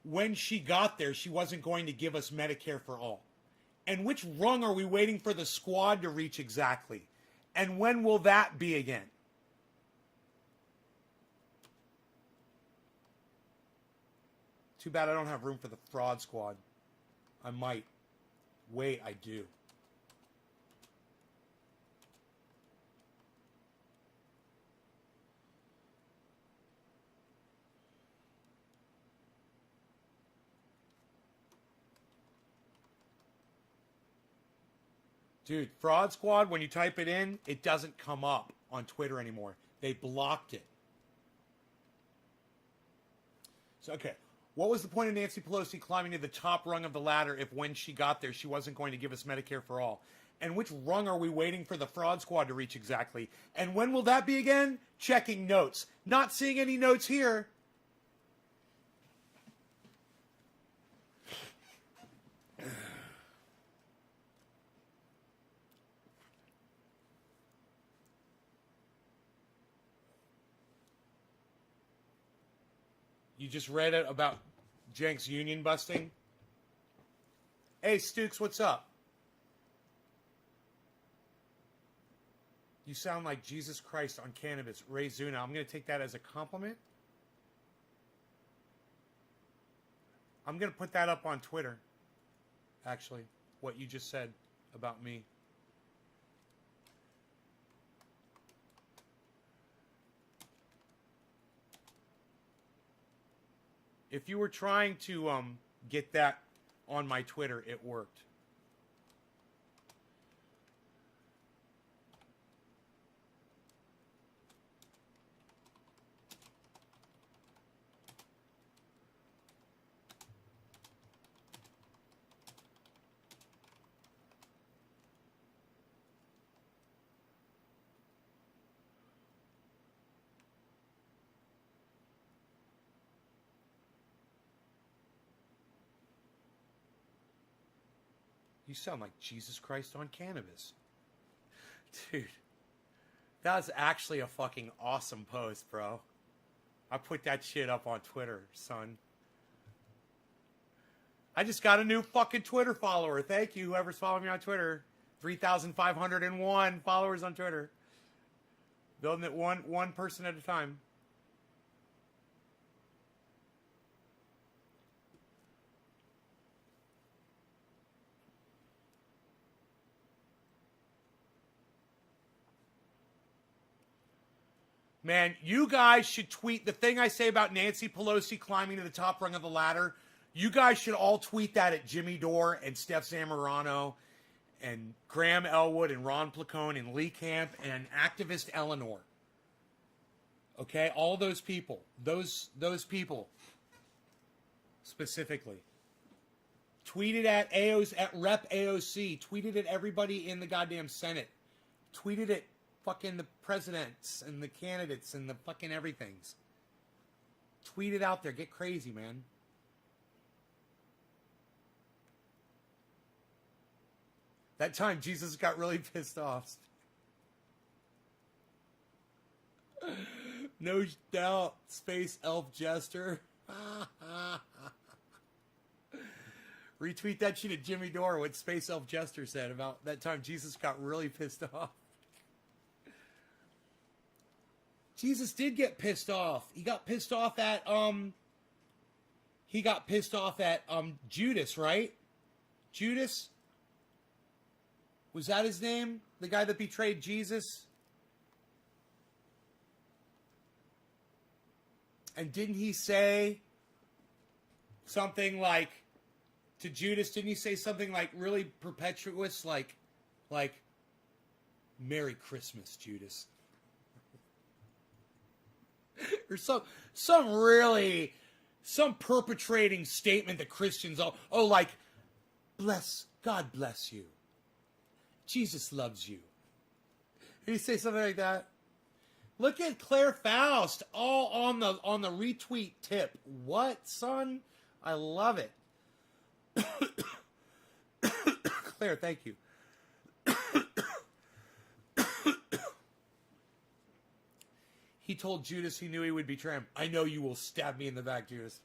when she got there, she wasn't going to give us Medicare for all? And which rung are we waiting for the squad to reach exactly? And when will that be again? Too bad I don't have room for the fraud squad. I might. Wait, I do. Dude, Fraud Squad, when you type it in, it doesn't come up on Twitter anymore. They blocked it. So, okay. What was the point of Nancy Pelosi climbing to the top rung of the ladder if when she got there she wasn't going to give us Medicare for all? And which rung are we waiting for the fraud squad to reach exactly? And when will that be again? Checking notes. Not seeing any notes here. You just read it about Jenks union busting? Hey, Stukes, what's up? You sound like Jesus Christ on cannabis. Ray Zuna. I'm going to take that as a compliment. I'm going to put that up on Twitter, actually, what you just said about me. If you were trying to get that on my Twitter, it worked. You sound like Jesus Christ on cannabis. Dude, that was actually a fucking awesome post, bro. I put that shit up on Twitter, son. I just got a new fucking Twitter follower. Thank you, whoever's following me on Twitter. 3,501 followers on Twitter. Building it one person at a time. Man, you guys should tweet the thing I say about Nancy Pelosi climbing to the top rung of the ladder. You guys should all tweet that at Jimmy Dore and Steph Zamorano and Graham Elwood and Ron Placone and Lee Camp and activist Eleanor. Okay, all those people, those people specifically. Tweet it at Rep AOC. Tweet it at everybody in the goddamn Senate. Tweet it at fucking the presidents and the candidates and the fucking everythings. Tweet it out there. Get crazy, man. That time Jesus got really pissed off. No doubt, Space Elf Jester. Retweet that shit at Jimmy Dore, what Space Elf Jester said about that time Jesus got really pissed off. Jesus did get pissed off. He got pissed off at Judas, right? Judas? Was that his name? The guy that betrayed Jesus? And didn't he say something like to Judas, didn't he say something like really perpetuous like Merry Christmas, Judas? Or some perpetrating statement that Christians like God bless you. Jesus loves you. Did he say something like that? Look at Claire Faust all on the retweet tip. What, son? I love it. Claire, thank you. He told Judas he knew he would betray him. I know you will stab me in the back, Judas.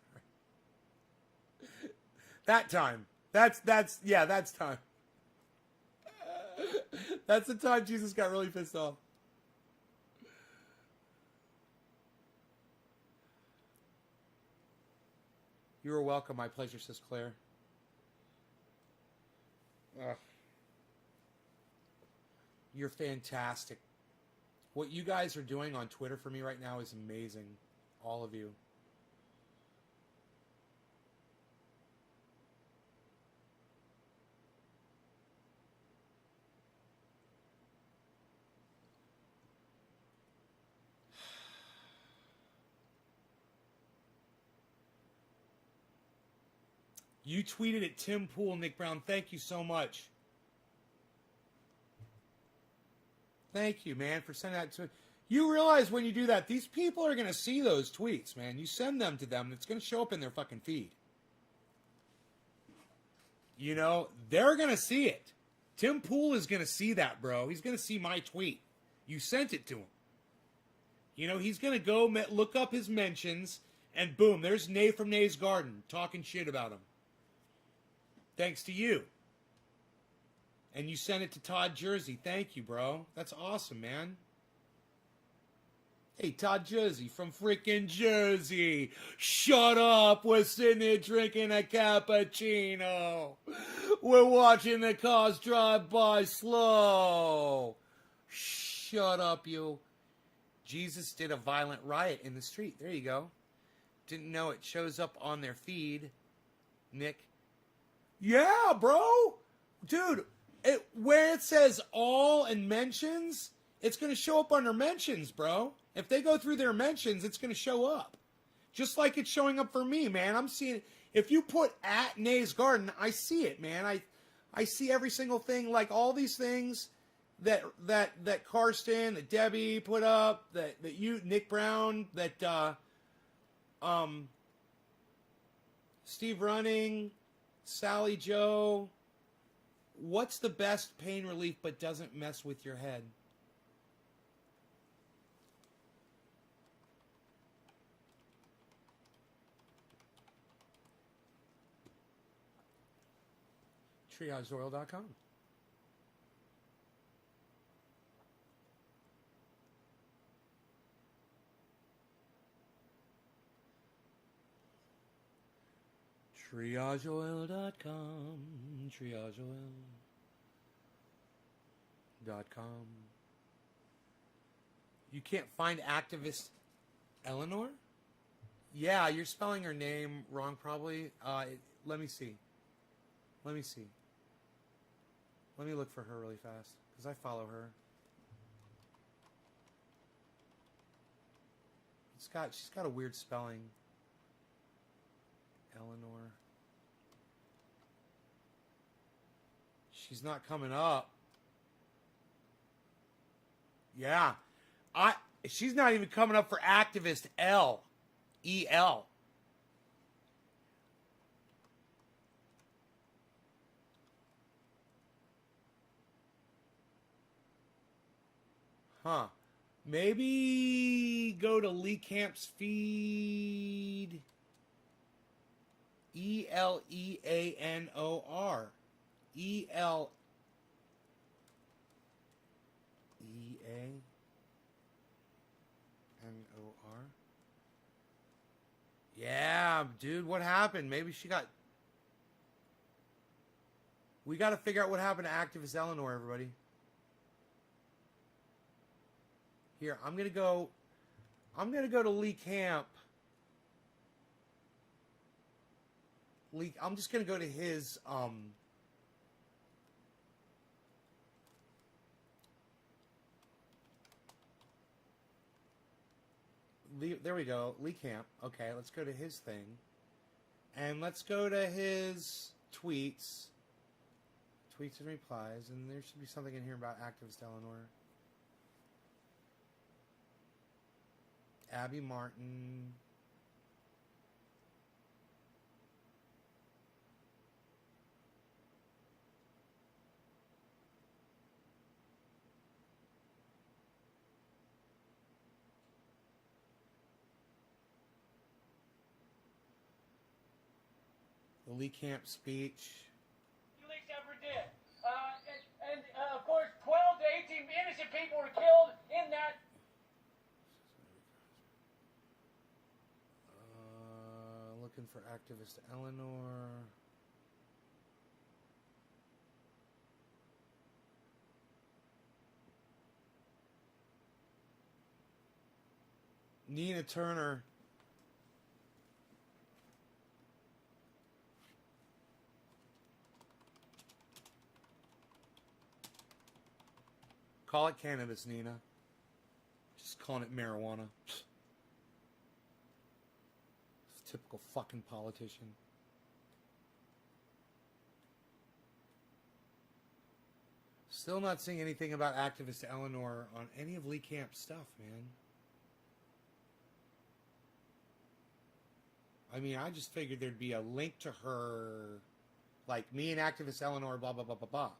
That time. That's time. That's the time Jesus got really pissed off. You are welcome. My pleasure, says Claire. You're fantastic. What you guys are doing on Twitter for me right now is amazing. All of you. You tweeted at Tim Pool, Nick Brown. Thank you so much. Thank you, man, for sending that to. You realize when you do that, these people are going to see those tweets, man. You send them to them, it's going to show up in their fucking feed. You know, they're going to see it. Tim Pool is going to see that, bro. He's going to see my tweet. You sent it to him. You know, he's going to go look up his mentions, and boom, there's Nay from Nay's Garden talking shit about him. Thanks to you. And you sent it to Todd Jersey. Thank you, bro. That's awesome, man. Hey, Todd Jersey from freaking Jersey. Shut up. We're sitting here drinking a cappuccino. We're watching the cars drive by slow. Shut up, you. Jesus did a violent riot in the street. There you go. Didn't know it shows up on their feed, Nick. Yeah, bro. Dude, where it says all and mentions, it's going to show up under mentions, bro. If they go through their mentions, it's going to show up. Just like it's showing up for me, man. I'm seeing, if you put at Nay's Garden, I see it, man. I see every single thing, like all these things that Karsten, that Debbie put up, that you, Nick Brown, that Steve Running, Sally Joe. What's the best pain relief but doesn't mess with your head? TriageOil.com. TriageOil.com. TriageOil.com. You can't find activist Eleanor? Yeah, you're spelling her name wrong probably. Let me see. Let me look for her really fast, because I follow her. She's got a weird spelling. Eleanor. She's not coming up. Yeah. She's not even coming up for activist L. E-L. Huh. Maybe go to Lee Camp's feed. Eleanor. E-L. E-A-N-O-R. Yeah, dude, what happened? Maybe she got... We got to figure out what happened to activist Eleanor, everybody. Here, I'm going to go to Lee Camp. I'm just going to go to his there we go, Lee Camp. Okay, let's go to his thing. And let's go to his tweets. Tweets and replies, and there should be something in here about activist Eleanor. Abby Martin. The Lee Camp speech. You least ever did. And of course, 12 to 18 innocent people were killed in that. Looking for activist Eleanor. Nina Turner. Call it cannabis, Nina. Just calling it marijuana. Typical fucking politician. Still not seeing anything about activist Eleanor on any of Lee Camp's stuff, man. I mean, I just figured there'd be a link to her, like me and activist Eleanor, blah, blah, blah, blah, blah.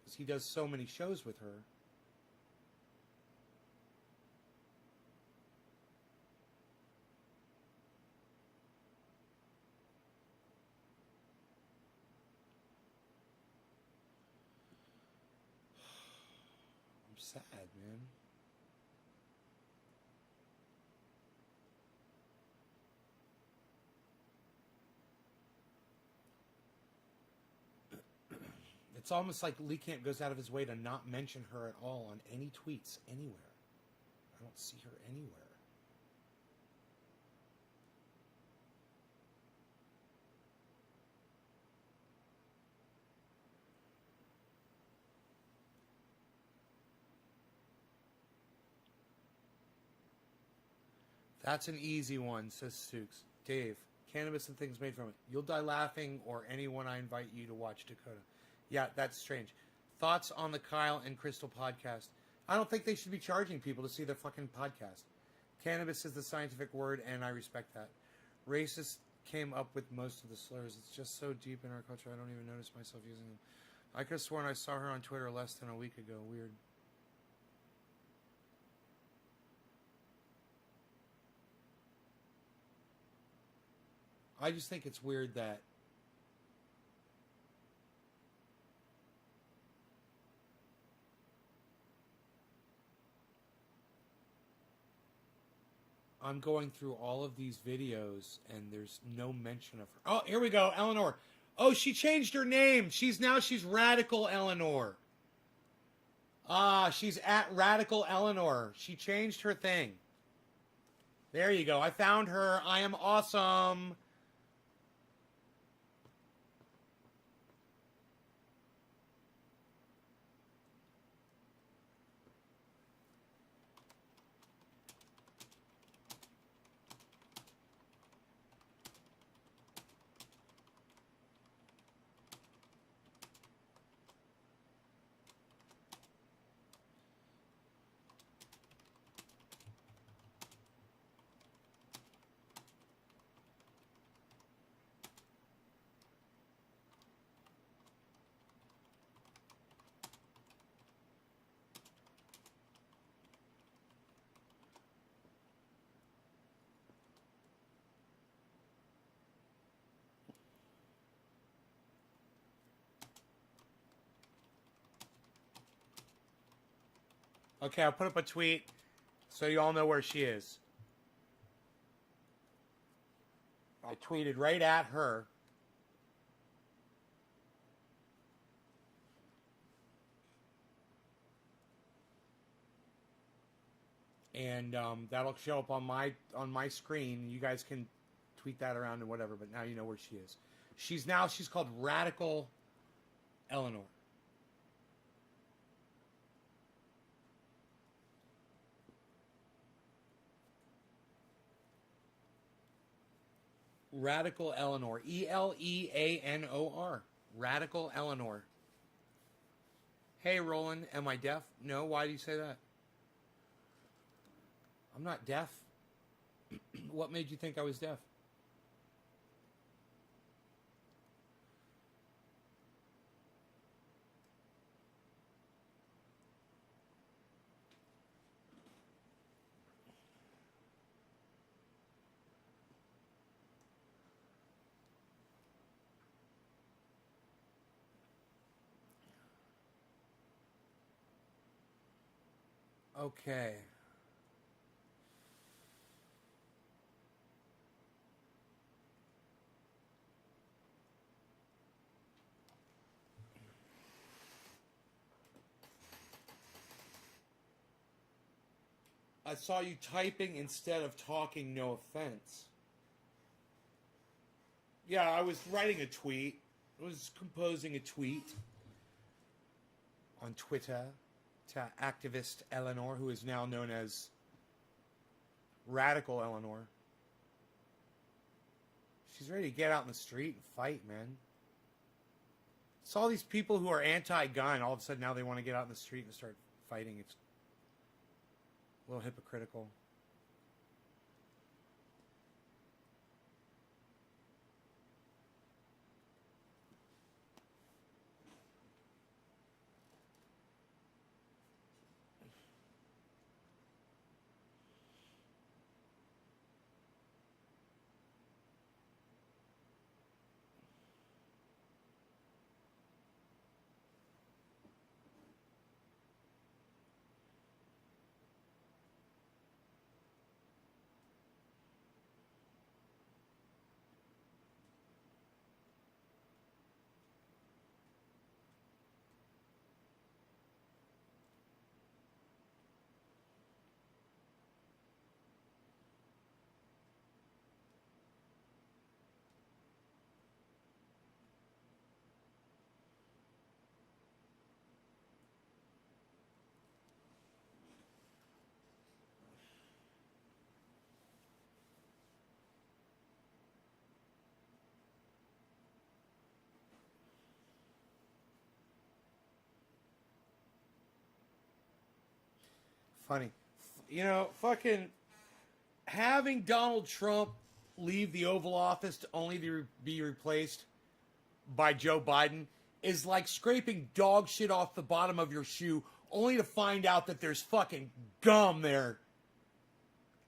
Because he does so many shows with her. I'm sad, man. It's almost like Lee Camp goes out of his way to not mention her at all on any tweets anywhere. I don't see her anywhere. That's an easy one, says Sukes. Dave, cannabis and things made from it. You'll die laughing, or anyone I invite you to watch Dakota. Yeah, that's strange. Thoughts on the Kyle and Crystal podcast? I don't think they should be charging people to see their fucking podcast. Cannabis is the scientific word, and I respect that. Racist came up with most of the slurs. It's just so deep in our culture, I don't even notice myself using them. I could have sworn I saw her on Twitter less than a week ago. Weird. I just think it's weird that I'm going through all of these videos and there's no mention of her. Oh, here we go, Eleanor. Oh, she changed her name. She's Radical Eleanor. She's at Radical Eleanor. She changed her thing. There you go. I found her. I am awesome. Okay, I'll put up a tweet so you all know where she is. I tweeted right at her. And that'll show up on my screen. You guys can tweet that around and whatever, but now you know where she is. She's called Radical Eleanor. Radical Eleanor. Eleanor. Radical Eleanor. Hey, Roland, am I deaf? No, why do you say that? I'm not deaf. What made you think I was deaf? Okay. I saw you typing instead of talking, no offense. Yeah, I was writing a tweet. I was composing a tweet on Twitter to activist Eleanor, who is now known as Radical Eleanor. She's ready to get out in the street and fight, man. It's all these people who are anti-gun. All of a sudden now they want to get out in the street and start fighting. It's a little hypocritical. Funny. You know, fucking having Donald Trump leave the Oval Office to only to be replaced by Joe Biden is like scraping dog shit off the bottom of your shoe only to find out that there's fucking gum there,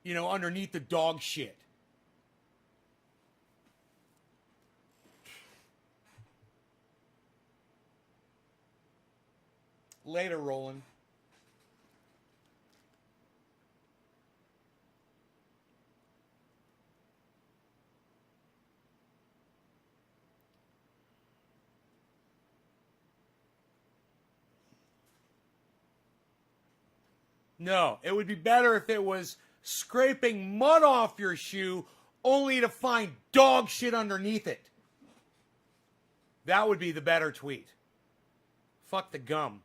you know, underneath the dog shit. Later, Roland. No, it would be better if it was scraping mud off your shoe only to find dog shit underneath it. That would be the better tweet. Fuck the gum.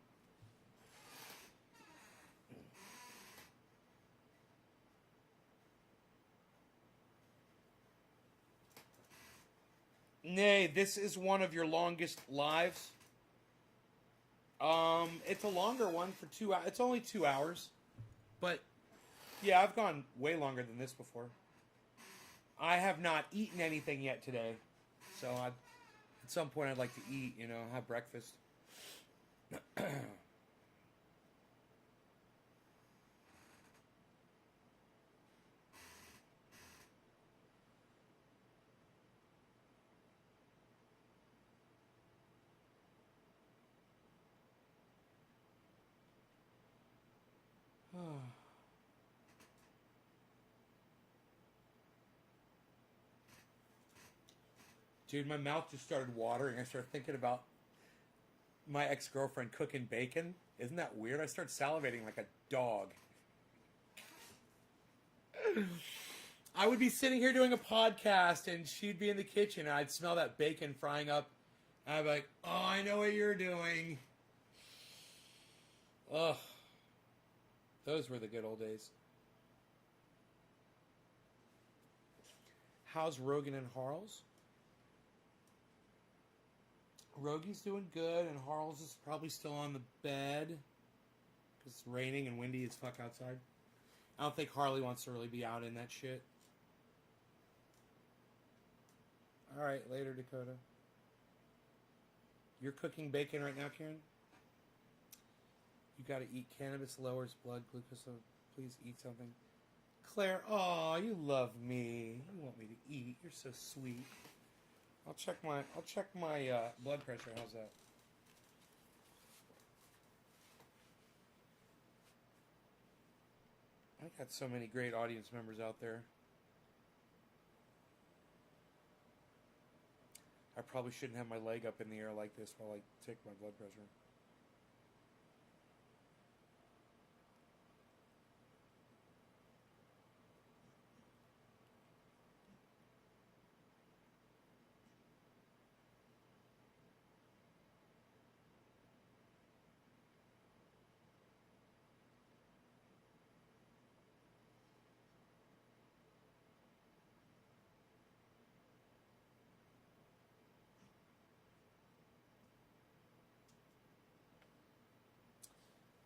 Nay, this is one of your longest lives. It's a longer one for 2 hours. It's only 2 hours. But, yeah, I've gone way longer than this before. I have not eaten anything yet today. So, at some point I'd like to eat, you know, have breakfast. Dude, my mouth just started watering. I started thinking about my ex-girlfriend cooking bacon. Isn't that weird? I started salivating like a dog. I would be sitting here doing a podcast and she'd be in the kitchen and I'd smell that bacon frying up. And I'd be like, oh, I know what you're doing. Ugh. Those were the good old days. How's Rogan and Harles? Rogi's doing good, and Harles is probably still on the bed because it's raining and windy as fuck outside. I don't think Harley wants to really be out in that shit. All right, later, Dakota. You're cooking bacon right now, Karen? You gotta eat. Cannabis lowers blood glucose, so please eat something. Claire, aw, you love me. You want me to eat. You're so sweet. I'll check my blood pressure. How's that? I got so many great audience members out there. I probably shouldn't have my leg up in the air like this while I take my blood pressure.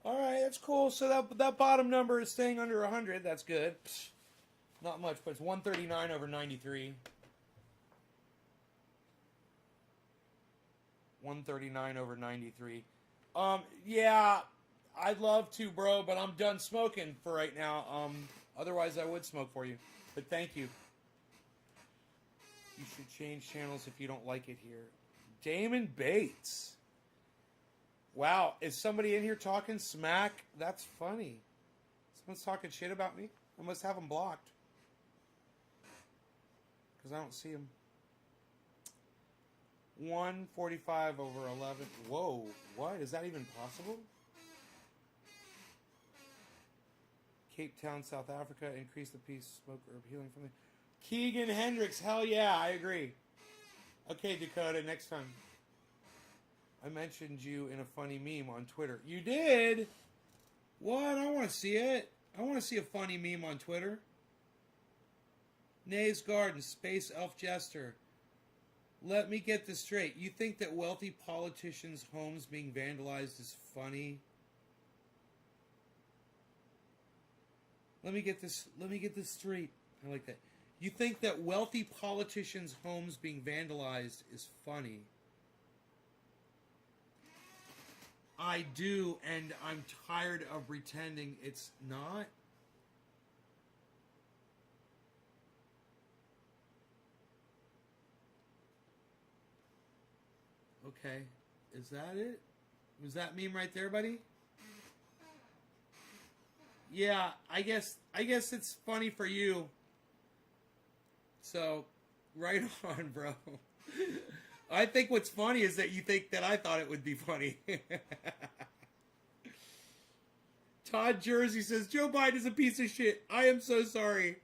All right, that's cool. So that bottom number is staying under 100. That's good. Psh, not much, but it's 139 over 93. 139 over 93. Yeah, I'd love to, bro, but I'm done smoking for right now. Otherwise I would smoke for you. But thank you. You should change channels if you don't like it here. Damon Bates. Wow, is somebody in here talking smack? That's funny. Someone's talking shit about me? I must have them blocked. Because I don't see them. 145 over 11. Whoa, what? Is that even possible? Cape Town, South Africa. Increase the peace, smoke herb healing from the... Keegan Hendricks. Hell yeah, I agree. Okay, Dakota, next time. I mentioned you in a funny meme on Twitter. You did? What? I want to see it. I want to see a funny meme on Twitter. Nay's Garden, Space Elf Jester. Let me get this straight. You think that wealthy politicians' homes being vandalized is funny? Let me get this straight. I like that. You think that wealthy politicians' homes being vandalized is funny? I do, and I'm tired of pretending it's not. Okay, is that it? Was that meme right there, buddy? Yeah, I guess it's funny for you. So, right on, bro. I think what's funny is that you think that I thought it would be funny. Todd Jersey says, Joe Biden is a piece of shit. I am so sorry.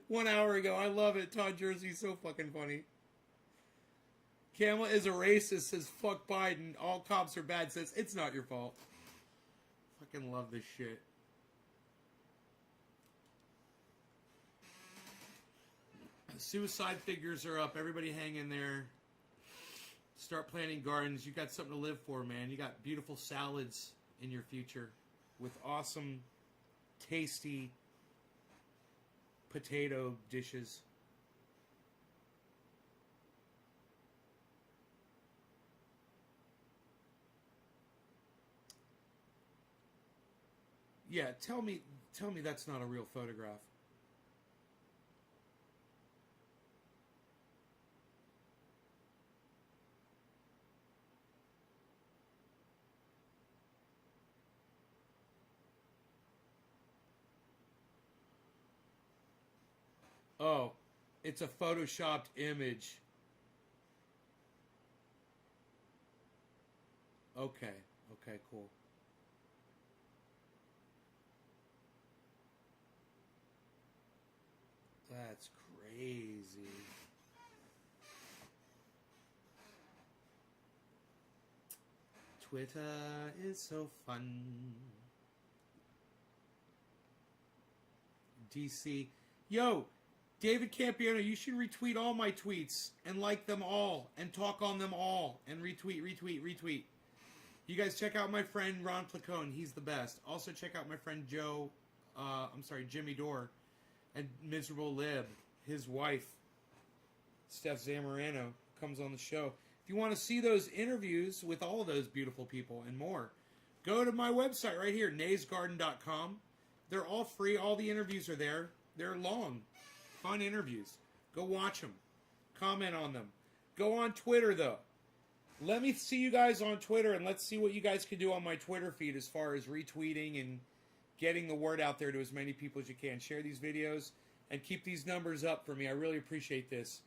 1 hour ago. I love it. Todd Jersey's so fucking funny. Kamala is a racist, says, fuck Biden. All cops are bad, says, it's not your fault. Fucking love this shit. Suicide figures are up. Everybody hang in there. Start planting gardens. You got something to live for, man. You got beautiful salads in your future with awesome, tasty potato dishes. Yeah, tell me that's not a real photograph. Oh, it's a photoshopped image. Okay, cool. That's crazy. Twitter is so fun. DC. Yo, David Campiano, you should retweet all my tweets and like them all and talk on them all and retweet. You guys check out my friend Ron Placone. He's the best. Also check out my friend Jimmy Dore and Miserable Lib. His wife, Steph Zamorano, comes on the show. If you want to see those interviews with all of those beautiful people and more, go to my website right here, naysgarden.com. They're all free. All the interviews are there. They're long, fun interviews. Go watch them. Comment on them. Go on Twitter, though. Let me see you guys on Twitter, and let's see what you guys can do on my Twitter feed as far as retweeting and getting the word out there to as many people as you can. Share these videos and keep these numbers up for me. I really appreciate this.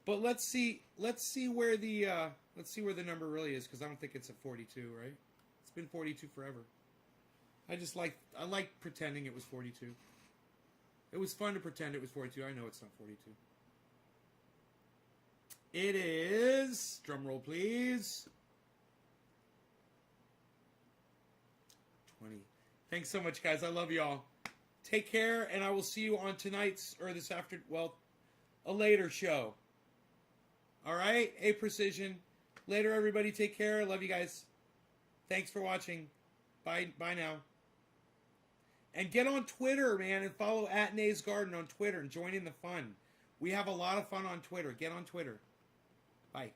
But let's see where the number really is, because I don't think it's at 42, right? It's been 42 forever. I like pretending it was 42. It was fun to pretend it was 42. I know it's not 42. It is, drum roll please, 20. Thanks so much, guys. I love y'all. Take care, and I will see you on tonight's, or this after, well, a later show. All right? A Precision. Later, everybody. Take care. I love you guys. Thanks for watching. Bye now. And get on Twitter, man, and follow @Nays Garden on Twitter and join in the fun. We have a lot of fun on Twitter. Get on Twitter. Bye.